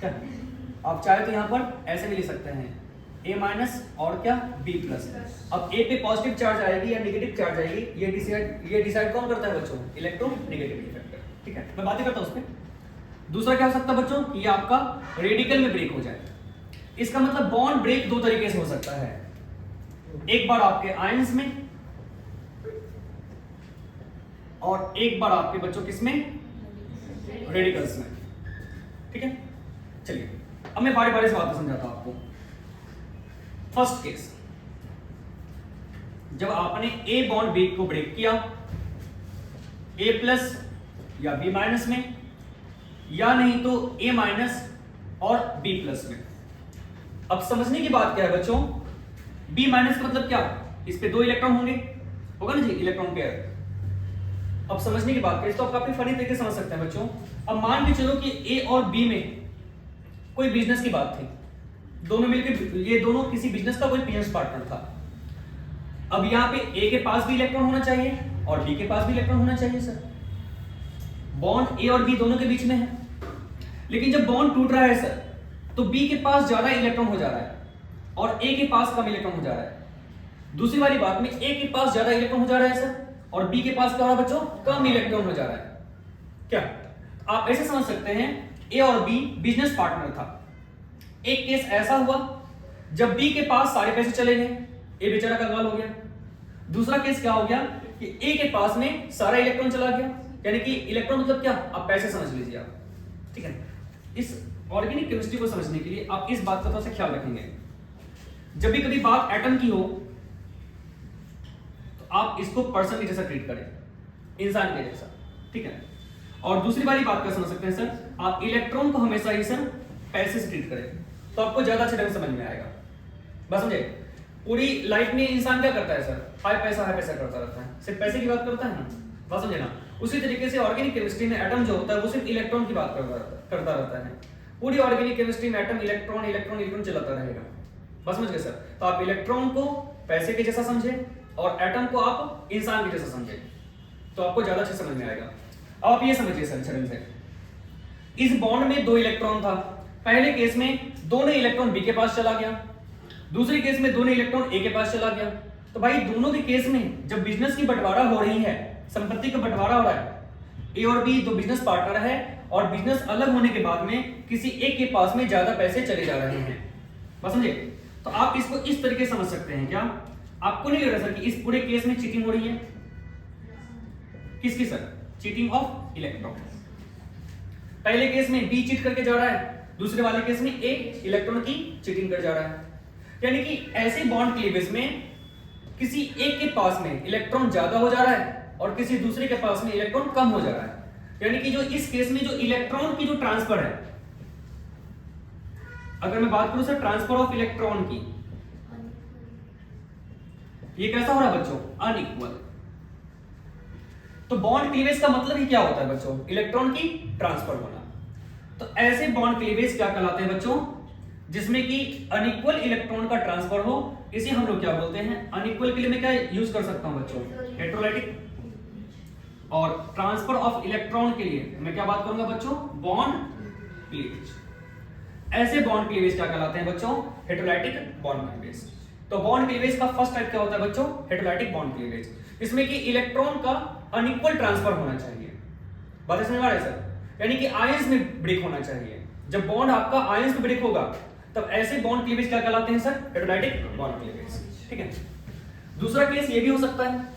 A: क्या? आप चाहे तो यहाँ पर ऐसे भी लिख सकते हैं ए माइनस और क्या बी प्लस। अब ए पे पॉजिटिव चार्ज आएगी या नेगेटिव चार्ज आएगी, ये डिसाइड कौन करता है बच्चों, इलेक्ट्रोनेगेटिविटी फैक्टर, ठीक है। मैं बातें करता हूँ उस पर। दूसरा क्या हो सकता है बच्चों, ये आपका रेडिकल में ब्रेक हो जाए। इसका मतलब बॉन्ड ब्रेक दो तरीके से हो सकता है, एक बार आपके आयंस में और एक बार आपके बच्चों किसमें, रेडिकल्स में, ठीक है। चलिए अब मैं बारी बारी से बातें समझाता हूं आपको। फर्स्ट केस, जब आपने ए बॉन्ड बी को ब्रेक किया ए प्लस या बी माइनस में, या नहीं तो ए माइनस और बी प्लस में। अब समझने की बात क्या है बच्चों, बी माइनस का मतलब क्या, इस पे दो इलेक्ट्रॉन होंगे, होगा ना जी, इलेक्ट्रॉन पेयर। अब समझने की बात करें तो आप काफी फनी तरीके से समझ सकते हैं बच्चों। अब मान के चलो कि ए और बी में कोई बिजनेस की बात थी, दोनों मिलकर ये दोनों किसी बिजनेस का कोई बिजनेस पार्टनर था। अब यहां पे ए के पास भी इलेक्ट्रॉन होना चाहिए और बी के पास भी इलेक्ट्रॉन होना चाहिए सर। बॉन्ड ए और बी दोनों के बीच में है, लेकिन जब बॉन्ड टूट रहा है सर तो बी के पास ज्यादा इलेक्ट्रॉन हो जा रहा है और ए के पास कम इलेक्ट्रॉन हो जा रहा है। दूसरी वाली बात में ए के पास ज्यादा इलेक्ट्रॉन हो जा रहा है सर और बी के पास क्या हो रहा है बच्चों, कम इलेक्ट्रॉन हो जा रहा है। क्या आप ऐसे समझ सकते हैं, ए और बी बिजनेस पार्टनर था। एक केस ऐसा हुआ जब बी के पास सारे पैसे चले गए, ए बेचारा कंगाल हो गया। दूसरा केस क्या हो गया कि ए के पास में सारा इलेक्ट्रॉन चला गया, यानी कि इलेक्ट्रॉन मतलब क्या, आप पैसे समझ लीजिए आप, ठीक है। इस ऑर्गेनिक केमिस्ट्री को समझने के लिए आप इस बात का थोड़ा सा ख्याल रखेंगे, जब भी कभी बात एटम की हो तो आप इसको पर्सन के जैसा ट्रीट करें, इंसान के जैसा, ठीक है। और दूसरी वाली बात क्या समझ सकते हैं सर, आप इलेक्ट्रॉन को हमेशा ही सर पैसे से ट्रीट करें तो आपको ज्यादा अच्छे ढंग से समझ में आएगा। बस समझे, पूरी लाइफ में इंसान क्या करता है सर, हाई पैसा करता रहता है, सिर्फ पैसे की बात करता है ना, बस समझे ना। उसी तरीके से ऑर्गेनिक केमिस्ट्री में एटम जो होता है वो सिर्फ इलेक्ट्रॉन की बात करता रहता है। पूरी ऑर्गेनिक केमिस्ट्री में एटम इलेक्ट्रॉन इलेक्ट्रॉन इलेक्ट्रॉन चलाता रहेगा, बस समझ गए सर। तो आप इलेक्ट्रॉन को पैसे के जैसा समझे और एटम को आप इंसान के जैसा समझे तो आपको ज्यादा अच्छे समझ में आएगा। अब आप ये समझिए सर ढंग से, इस बॉन्ड में दो इलेक्ट्रॉन था, पहले केस में दोनों इलेक्ट्रॉन बी के पास चला गया, दूसरे केस में दोनों इलेक्ट्रॉन ए के पास चला गया। तो भाई दोनों के केस में जब बिजनेस की बंटवारा हो रही है, संपत्ति का बंटवारा हो रहा है, ए और बी दो बिजनेस पार्टनर है और बिजनेस अलग होने के बाद में किसी एक के पास में ज्यादा पैसे चले जा रहे हैं, बस समझे। तो आप इसको इस तरीके से समझ सकते हैं, क्या आपको नहीं लग रहा सर कि इस पूरे केस में चीटिंग हो रही है, किसकी सर, चीटिंग ऑफ इलेक्ट्रॉन। पहले केस में बी चीट करके जा रहा है, दूसरे वाले केस में ए इलेक्ट्रॉन की चीटिंग कर जा रहा है। यानी कि ऐसे बॉन्ड क्लीवेज में किसी एक के पास में इलेक्ट्रॉन ज्यादा हो जा रहा है और किसी दूसरे के पास में इलेक्ट्रॉन कम हो जा रहा है। यानी कि जो इस केस में जो इलेक्ट्रॉन की जो ट्रांसफर है, अगर मैं बात करूं सर ट्रांसफर ऑफ इलेक्ट्रॉन की, ये कैसा हो रहा है बच्चों, अनइक्वल। तो बॉन्ड क्लीवेज का मतलब ही क्या होता है बच्चों, इलेक्ट्रॉन की ट्रांसफर होना। तो ऐसे बॉन्ड क्लीवेज क्या कहलाते हैं बच्चों, जिसमें कि अनइक्वल इलेक्ट्रॉन का ट्रांसफर हो, इसे हम लोग क्या बोलते हैं, अनइक्वल के लिए मैं क्या यूज कर सकता हूं बच्चों, हेटेरोलाइटिक। और ट्रांसफर ऑफ इलेक्ट्रॉन के लिए मैं क्या बात करूंगा बच्चों, बॉन्ड क्लीवेज। ऐसे बॉन्ड क्लीवेज क्या कहलाते हैं बच्चों, हेटेरोलाइटिक बॉन्ड क्लीवेज। तो बॉन्ड क्लीवेज का फर्स्ट टाइप क्या होता है बच्चों, हेटेरोलाइटिक बॉन्ड क्लीवेज, इसमें कि इलेक्ट्रॉन का अनइक्वल ट्रांसफर होना चाहिए। बात समझ में आ रहा है सर, यानी कि आयंस में ब्रेक होना चाहिए। जब बॉन्ड आपका आयंस में ब्रेक होगा तब ऐसे बॉन्ड क्लीवेज क्या कहलाते हैं सर, हेटेरोलाइटिक बॉन्ड क्लीवेज, ठीक है। दूसरा केस ये भी हो सकता है,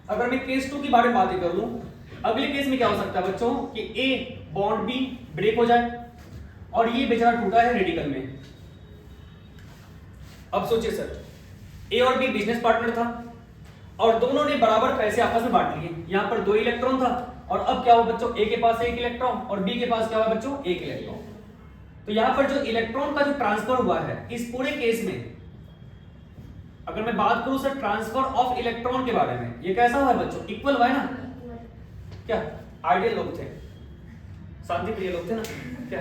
A: अगर मैं केस 2 की बारे में बातें कर लूं, अगले केस में क्या हो सकता है बच्चों कि ए बॉन्ड बी ब्रेक हो जाए और ये बेचारा टूटा है रेडिकल में। अब सोचिए सर, ए और बी बिजनेस पार्टनर था और दोनों ने बराबर पैसे आपस में बांट लिए। यहां पर दो इलेक्ट्रॉन था और अब क्या हुआ बच्चों, ए के पास एक इलेक्ट्रॉन और बी के पास क्या हुआ बच्चों, एक इलेक्ट्रॉन। तो यहां पर जो इलेक्ट्रॉन का जो ट्रांसफर हुआ है इस पूरे केस में, अगर मैं बात करूं सर ट्रांसफर ऑफ इलेक्ट्रॉन के बारे में, ये कैसा हुआ है बच्चों? इक्वल हुआ है ना? क्या आइडियल लोग थे, शांति प्रिय लोग थे ना? क्या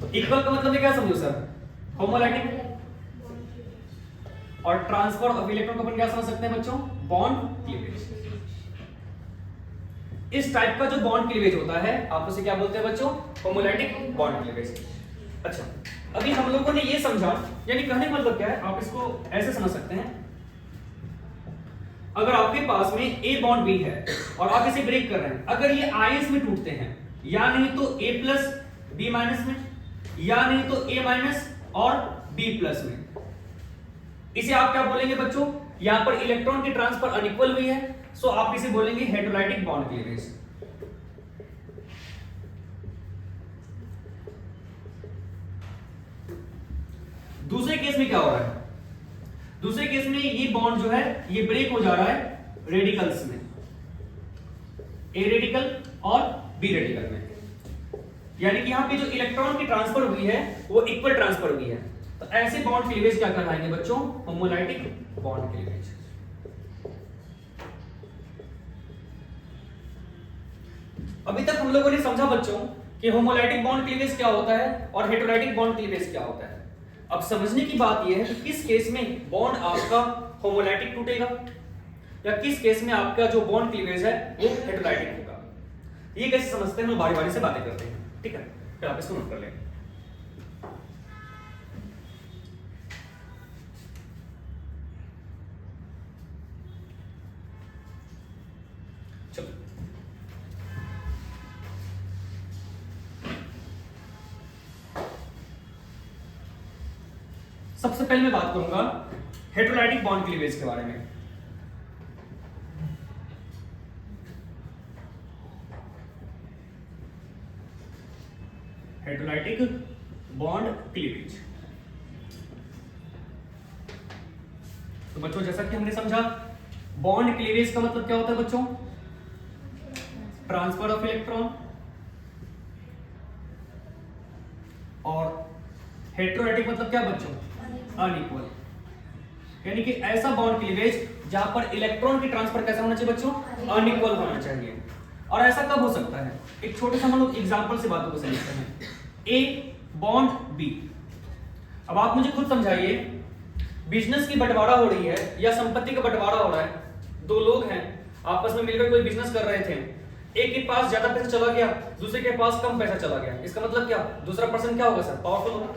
A: तो इक्वल का मतलब ये क्या समझो सर? होमोलैटिक। और ट्रांसफर ऑफ इलेक्ट्रॉन को अपन क्या समझ सकते हैं बच्चों? Bond cleavage. इस टाइप का जो बॉन्ड क्लीवेज होता है आप उसे क्या बोलते हैं बच्चों? होमोलैटिक बॉन्ड क्लीवेज। अच्छा, अभी हम लोगों ने ये समझा, यानी कहने का मतलब क्या है, आप इसको ऐसे समझ सकते हैं, अगर आपके पास में ए बॉन्ड बी है और आप इसे ब्रेक कर रहे हैं, अगर ये आईएस में टूटते हैं, या नहीं तो ए प्लस बी माइनस में, या नहीं तो ए माइनस और बी प्लस में, इसे आप क्या बोलेंगे बच्चों? यहां पर इलेक्ट्रॉन की ट्रांसफर अनइक्वल हुई है, सो आप इसे बोलेंगे हेटेरोलाइटिक बॉन्ड क्लीवेज। दूसरे केस में क्या हो रहा है? दूसरे केस में ये बॉन्ड जो है ये ब्रेक हो जा रहा है रेडिकल्स में, ए रेडिकल और बी रेडिकल में, यानी कि यहां पे जो इलेक्ट्रॉन की ट्रांसफर हुई है वो इक्वल ट्रांसफर हुई है। तो ऐसे बॉन्ड क्लीवेज क्या कहलाएंगे बच्चों? होमोलैटिक बॉन्ड क्लीवेज। अभी तक हम लोगों ने समझा बच्चों कि होमोलैटिक बॉन्ड क्लीवेज क्या होता है और हेटेरोलाइटिक बॉन्ड क्लीवेज क्या होता है। अब समझने की बात यह है कि किस केस में बॉन्ड आपका होमोलैटिक टूटेगा या किस केस में आपका जो बॉन्ड क्लीवेज है वो हेटेरोलाइटिक होगा। ये कैसे समझते हैं, हम बारी बारी से बातें करते हैं, ठीक है? फिर आप इसको नोट कर लें। चलो, सबसे पहले मैं बात करूंगा हेटेरोलाइटिक बॉन्ड क्लीवेज के बारे में। हेटेरोलाइटिक बॉन्ड क्लीवेज, तो बच्चों जैसा कि हमने समझा बॉन्ड क्लीवेज का मतलब क्या होता है बच्चों? Transfer of electron. और हेटेरोलाइटिक मतलब क्या बच्चों? अनइक्वल, यानी कि ऐसा बॉन्ड क्लीवेज जहां पर इलेक्ट्रॉन की ट्रांसफर कैसा होना चाहिए बच्चों? अनइक्वल होना चाहिए। और ऐसा कब हो सकता है? एक छोटे सा हम लोग एग्जांपल से बातों को समझते हैं। ए बॉन्ड बी, अब आप मुझे खुद समझाइए, बिजनेस की बंटवारा हो रही है या संपत्ति का बंटवारा हो रहा है, दो लोग हैं आपस में मिलकर कोई बिजनेस कर रहे थे, एक के पास ज्यादा पैसा चला गया, दूसरे के पास कम पैसा चला गया, इसका मतलब क्या? दूसरा पर्सन क्या होगा सर? पावरफुल होगा,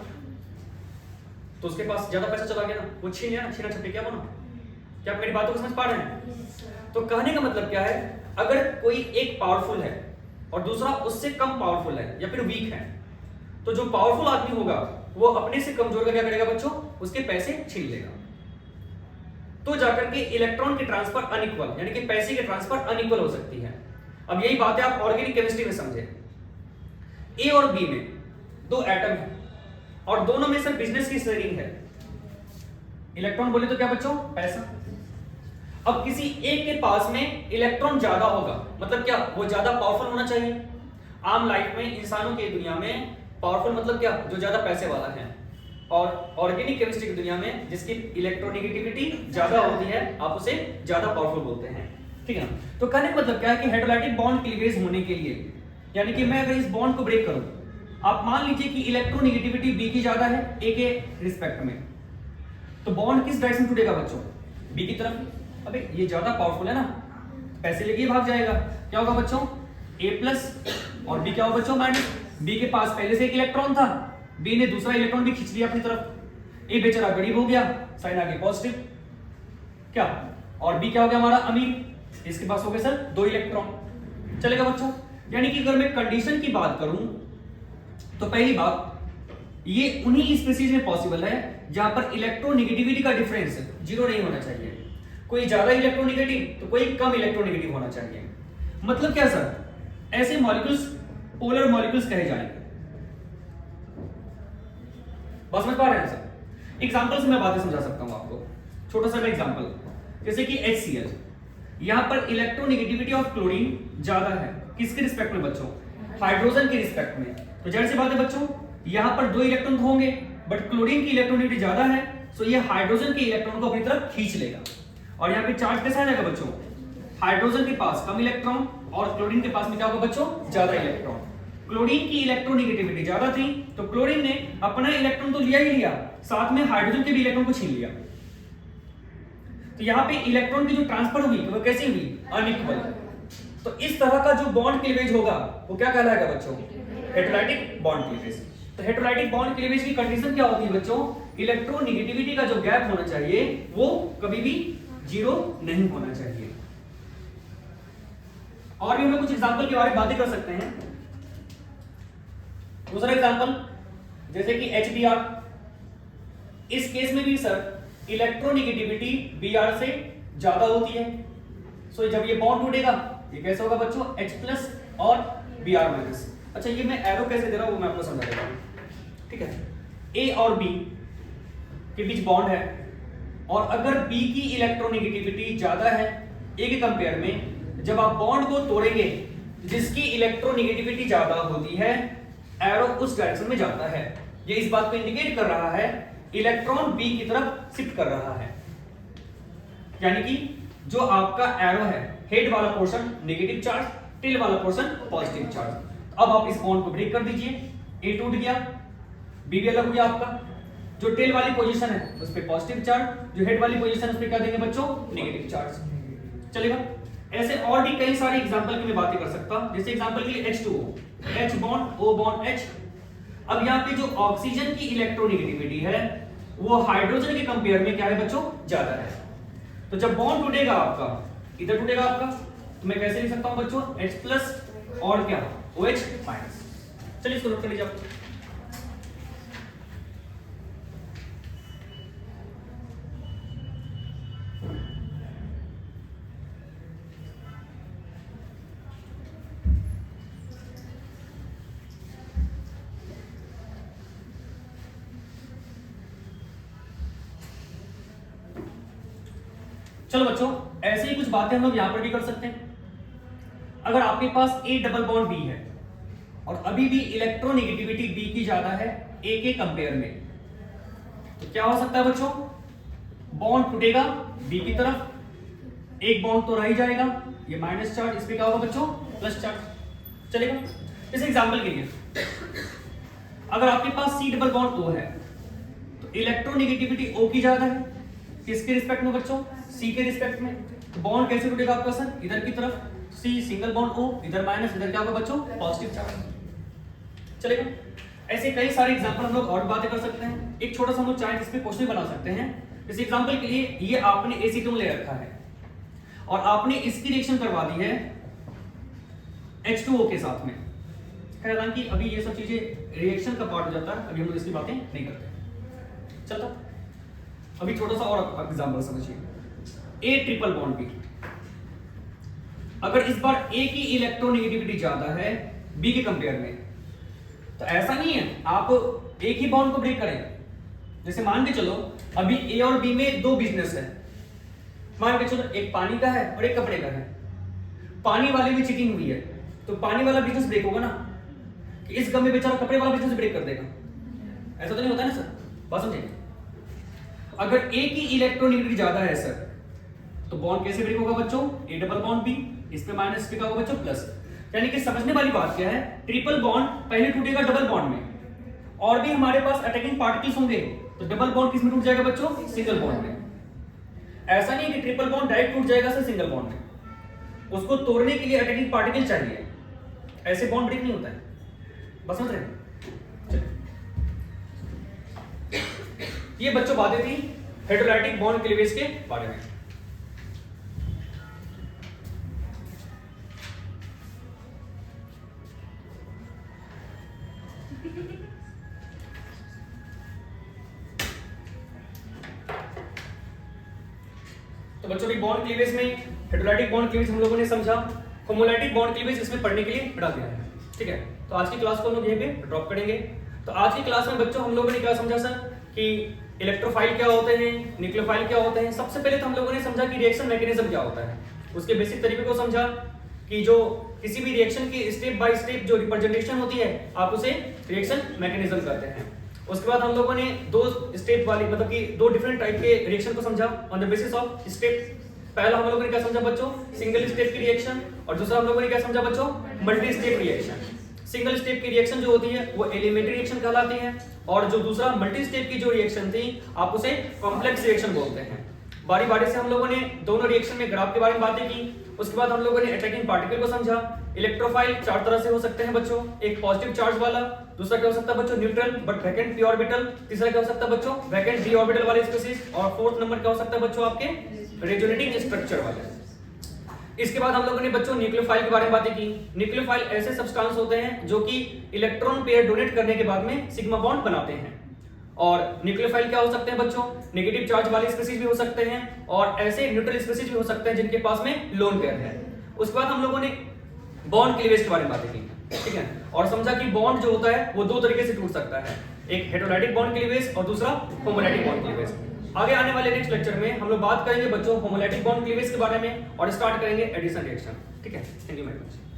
A: तो उसके पास ज्यादा पैसा चला गया ना, वो छीन लिया ना, छीना छपटी क्या बना? क्या आप मेरी बातों को समझ पा रहे हैं? तो कहने का मतलब क्या है, अगर कोई एक पावरफुल है और दूसरा उससे कम पावरफुल है या फिर वीक है, तो जो पावरफुल आदमी होगा वो अपने से कमजोर का क्या करेगा बच्चों? उसके पैसे छीन लेगा, तो जाकर के इलेक्ट्रॉन की ट्रांसफर अनइक्वल, यानी कि पैसे की ट्रांसफर अनइक्वल हो सकती है। अब यही बातें आप ऑर्गेनिक केमिस्ट्री में समझे। ए और बी में दो एटम है और दोनों में सिर्फ बिजनेस की शेयरिंग है। इलेक्ट्रॉन बोले तो क्या बच्चों? पैसा। अब किसी एक के पास में इलेक्ट्रॉन ज्यादा होगा, मतलब क्या? वो ज्यादा पावरफुल होना चाहिए। आम लाइफ में, इंसानों की दुनिया में पावरफुल मतलब क्या? जो ज्यादा पैसे वाला है। और ऑर्गेनिक केमिस्ट्री की दुनिया में जिसकी इलेक्ट्रोनेगेटिविटी ज्यादा होती है, आप उसे ज्यादा पावरफुल बोलते हैं, ठीक है ना? तो कहने का मतलब क्या है कि हेटेरोलाइटिक बॉन्ड क्लीवेज होने के लिए, यानी कि मैं अगर इस बॉन्ड को ब्रेक करूं, आप मान लीजिए कि इलेक्ट्रोनेगेटिविटी बी की ज्यादा है ए के रिस्पेक्ट में, तो बॉन्ड किस डायरेक्शन टूटेगा बच्चों? बी की तरफ। अबे ये ज्यादा पावरफुल है ना, पैसे लेके भाग जाएगा, क्या होगा बच्चों? ए प्लस और बी क्या होगा बच्चों? माइनस। बी के पास पहले से एक इलेक्ट्रॉन था, बी ने दूसरा इलेक्ट्रॉन भी खींच लिया अपनी तरफ, ए बेचारा गरीब हो गया, साइन आ गया पॉजिटिव, क्या? और बी क्या हो गया हमारा? अमीर, इसके पास हो गए सर दो इलेक्ट्रॉन। चलेगा बच्चों? यानी कि अगर मैं कंडीशन की बात करूं तो पहली बात, ये उन्हीं स्पीशीज में पॉसिबल है जहां पर इलेक्ट्रोनेगेटिविटी का डिफरेंस जीरो नहीं होना चाहिए। कोई ज्यादा इलेक्ट्रोनेगेटिव तो कोई कम इलेक्ट्रोनेगेटिव होना चाहिए। मतलब क्या सर? ऐसे मॉलिक्यूल्स पोलर मॉलिक्यूल्स कहे जाएंगे। बात समझ पा रहे हैं सर? एग्जांपल से मैं बातें समझा सकता हूं आपको। छोटा सा एग्जांपल, जैसे कि HCl, यहां पर इलेक्ट्रोनेगेटिविटी ऑफ क्लोरीन ज्यादा है, किसके रिस्पेक्ट में बच्चों? हाइड्रोजन के रिस्पेक्ट में। तो जाहिर सी बात है बच्चों, यहां पर 2 इलेक्ट्रॉन होंगे, बट क्लोरीन की इलेक्ट्रॉनिटी ज्यादा है, सो ये हाइड्रोजन के इलेक्ट्रॉन को अपनी तरफ खींच लेगा। और यहाँ पे चार्ज कैसा आ जाएगा बच्चों, हाइड्रोजन के पास कम इलेक्ट्रॉन और क्लोरीन के पास में क्या होगा बच्चों, ज्यादा इलेक्ट्रॉन। क्लोरीन की इलेक्ट्रोनेगेटिविटी ज्यादा थी, तो क्लोरीन ने अपना इलेक्ट्रॉन तो लिया ही लिया, साथ में हाइड्रोजन के भी इलेक्ट्रॉन को छीन लिया। तो यहाँ पे इलेक्ट्रॉन की जो ट्रांसफर हुई वो कैसी हुई, अनइक्वल। तो इस तरह का जो बॉन्ड क्लीवेज होगा वो क्या कहलाएगा बच्चों, हेटेरोलाइटिक बॉन्ड क्लीवेज। तो हेटेरोलाइटिक बॉन्ड क्लीवेज की कंडीशन क्या होती है बच्चों, इलेक्ट्रोनेगेटिविटी का जो गैप होना चाहिए वो कभी भी 0 नहीं होना चाहिए। और भी हम कुछ एग्जांपल के बारे में बातें कर सकते हैं। दूसरा एग्जांपल जैसे कि HBr, इस केस में भी सर इलेक्ट्रोनेगेटिविटी Br से ज्यादा होती है। सो जब ये बॉन्ड टूटेगा ये कैसे होगा बच्चों, H+ और Br-। अच्छा ये मैं एरो कैसे दे रहा हूं वो मैं आपको समझा देता हूं, ठीक है। A और B के बीच बॉन्ड है, और अगर B की इलेक्ट्रोनेगेटिविटी ज्यादा है A के कंपेयर में, जब आप बॉन्ड को तोड़ेंगे जिसकी इलेक्ट्रोनेगेटिविटी ज्यादा होती है, एरो उस डायरेक्शन में जाता है। ये इस बात को इंडिकेट कर रहा है इलेक्ट्रॉन B की तरफ शिफ्ट कर रहा है। यानी कि जो आपका एरो है, हेड वाला पोर्शन नेगेटिव चार्ज, टेल वाला पोर्शन पॉजिटिव चार्ज। अब आप इस बॉन्ड को ब्रेक कर दीजिए, A टूट गया, B भी अलग हो गया आपका। जो टेल वाली पोजीशन है उस पे पॉजिटिव चार्ज, जो हेड वाली पोजीशन है उस पे क्या देंगे बच्चों, नेगेटिव चार्ज। चलेगा। ऐसे और भी कई सारे एग्जांपल की मैं बातें कर सकता हूं। जैसे एग्जांपल के लिए H2O, H bond O bond H। अब यहाँ पे जो ऑक्सीजन की इलेक्ट्रोनेगेटिविटी है वो हाइड्रोजन के कंपेयर में क्या है बच्चों, ज्यादा है। तो जब बॉन्ड टूटेगा आपका, इधर टूटेगा आपका, तो मैं कैसे लिख सकता हूं बच्चों, H+ और क्या, OH-। चलिए इसको नोट कर लीजिए आप। चलो बच्चों, ऐसे ही कुछ बातें हम लोग यहां पर भी कर सकते हैं। अगर आपके पास A डबल बॉन्ड B है और अभी भी इलेक्ट्रोनेगेटिविटी B की ज्यादा है A के कंपेयर में, तो क्या हो सकता है बच्चों, बॉन्ड टूटेगा B की तरफ, एक बॉन्ड तो रह ही जाएगा, ये माइनस चार्ज, इस पे क्या होगा बच्चों, प्लस चार्ज। चलेगा। इस एग्जांपल के लिए अगर आपके पास C डबल बॉन्ड O है तो इलेक्ट्रोनेगेटिविटी O की ज्यादा है, किसके रिस्पेक्ट में बच्चों, C के रिस्पेक्ट में। तो बॉन्ड कैसे टूटेगा आपका सर, इधर की तरफ C सिंगल बॉन्ड O, इधर माइनस, इधर क्या होगा बच्चों, पॉजिटिव चार्ज। चलेगा। ऐसे कई सारे एग्जांपल हम लोग और बातें कर सकते हैं। एक छोटा सा हम लोग चाहे इस पे क्वेश्चन बना सकते हैं। इस एग्जांपल के लिए ये आपने एसीटोन ले रखा है और आपने इसकी रिएक्शन करवा दी है H2O के साथ में। हालांकि अभी ये सब चीजें रिएक्शन का पार्ट हो जाता है, अभी हम लोग इसकी बातें नहीं करते। चलता अभी छोटा सा और एग्जांपल समझिए, A ट्रिपल बॉन्ड B। अगर इस बार A की इलेक्ट्रोनेगेटिविटी ज्यादा है B के कंपेयर में, तो ऐसा नहीं है आप एक ही बॉन्ड को ब्रेक करें। जैसे मान के चलो अभी A और B में 2 बिजनेस है, मान के चलो एक पानी का है और एक कपड़े का है। पानी वाले में चीटिंग हुई है तो पानी वाला बिजनेस ब्रेक होगा ना, कि इस गम में बेचारा कपड़े वाला बिजनेस ब्रेक कर देगा। ऐसा तो नहीं होता है ना सर, बात समझे। अगर A की इलेक्ट्रोनेगेटिविटी ज्यादा है सर, तो बॉन्ड कैसे ब्रेक होगा बच्चों, A डबल बॉन्ड B, इस पे माइनस पे क्या होगा बच्चों, प्लस। यानी कि समझने वाली बात क्या है, ट्रिपल बॉन्ड पहले टूटेगा डबल बॉन्ड में, और भी हमारे पास अटैकिंग पार्टिकल्स होंगे तो डबल बॉन्ड किस में टूट जाएगा बच्चों, सिंगल बॉन्ड में। ऐसा नहीं है कि ट्रिपल बॉन्ड डायरेक्ट टूट जाएगा सर सिंगल बॉन्ड में, उसको तोड़ने के लिए अटैकिंग पार्टिकल चाहिए, ऐसे बॉन्ड ब्रेक नहीं होता है। बस समझ रहे हैं। ये बच्चों बातें थी हेटेरोलाइटिक बॉन्ड क्लीवेज के बारे में। तो बच्चों भी बॉन्ड क्लीवेज में हेटेरोलाइटिक बॉन्ड क्लीवेज हम लोगों ने समझा, होमोलाइटिक बॉन्ड क्लीवेज इसमें पढ़ने के लिए बढ़ा दिया है। ठीक है, तो आज की क्लास को हम लोग यहीं पे ड्रॉप करेंगे। तो आज की क्लास में बच्चों हम लोगों ने क्या समझा सर, कि इलेक्ट्रोफाइल क्या होते हैं, न्यूक्लियोफाइल क्या होते हैं। सबसे पहले तो हम लोगों ने समझा कि रिएक्शन मैकेनिज्म क्या होता है, उसके बेसिक तरीके को समझा कि जो किसी भी रिएक्शन की स्टेप बाय स्टेप जो रिप्रेजेंटेशन होती है आप उसे रिएक्शन मैकेनिज्म कहते हैं। उसके बाद हम लोगों ने दो स्टेप वाली मतलब कि दो डिफरेंट टाइप के रिएक्शन को समझा on the basis of step. पहला हम लोगों ने क्या समझा बच्चों, सिंगल स्टेप की रिएक्शन, और दूसरा हम लोगों ने क्या समझा बच्चों, multi step reaction. Single step की रिएक्शन जो होती है वो एलिमेंट्री रिएक्शन कहलाती है, और जो दूसरा मल्टी स्टेप की जो रिएक्शन थी आप उसे कॉम्प्लेक्स रिएक्शन बोलते हैं। बारी बारी से हम लोगों ने दोनों रिएक्शन में ग्राफ के बारे में बातें की। उसके बाद हम लोगों ने अटैकिंग पार्टिकल को समझा। इलेक्ट्रोफाइल चार तरह से हो सकते हैं बच्चों, एक पॉजिटिव चार्ज वाला, दूसरा क्या हो सकता है बच्चों neutral but vacant P orbital, तीसरा क्या हो सकता है बच्चों वैकेंट डी ऑर्बिटल वाले स्पीशीज, और फोर्थ नंबर क्या हो सकता है बच्चों आपके रेजोनेटिंग स्ट्रक्चर वाले। इसके बाद हम लोगों ने बच्चों न्यूक्लियोफाइल के बारे में बातें की। न्यूक्लियोफाइल ऐसे सब्सटेंस होते हैं जो कि इलेक्ट्रॉन पेयर डोनेट करने के बाद में सिग्मा बॉन्ड बनाते हैं। और न्यूक्लियोफाइल क्या हो सकते हैं बच्चों, नेगेटिव चार्ज वाले स्पीशीज भी हो सकते हैं, और ऐसे न्यूट्रल स्पीशीज भी हो सकते हैं जिनके पास में लोन पेयर है। उसके बाद हम लोगों ने बॉन्ड क्लीवेज के बारे में बातें की, ठीक है, और समझा कि बॉन्ड जो होता है वो दो तरीके से टूट सकता है, एक हेटेरोडाइटिक बॉन्ड क्लीवेज और दूसरा होमोलैटिक बॉन्ड क्लीवेज। आगे आने वाले नेक्स्ट लेक्चर में हम लोग बात करेंगे बच्चों होमोलैटिक बॉन्ड क्लीवेज के बारे में और स्टार्ट करेंगे एडिशन रिएक्शन। ठीक है, थैंक यू वेरी मच।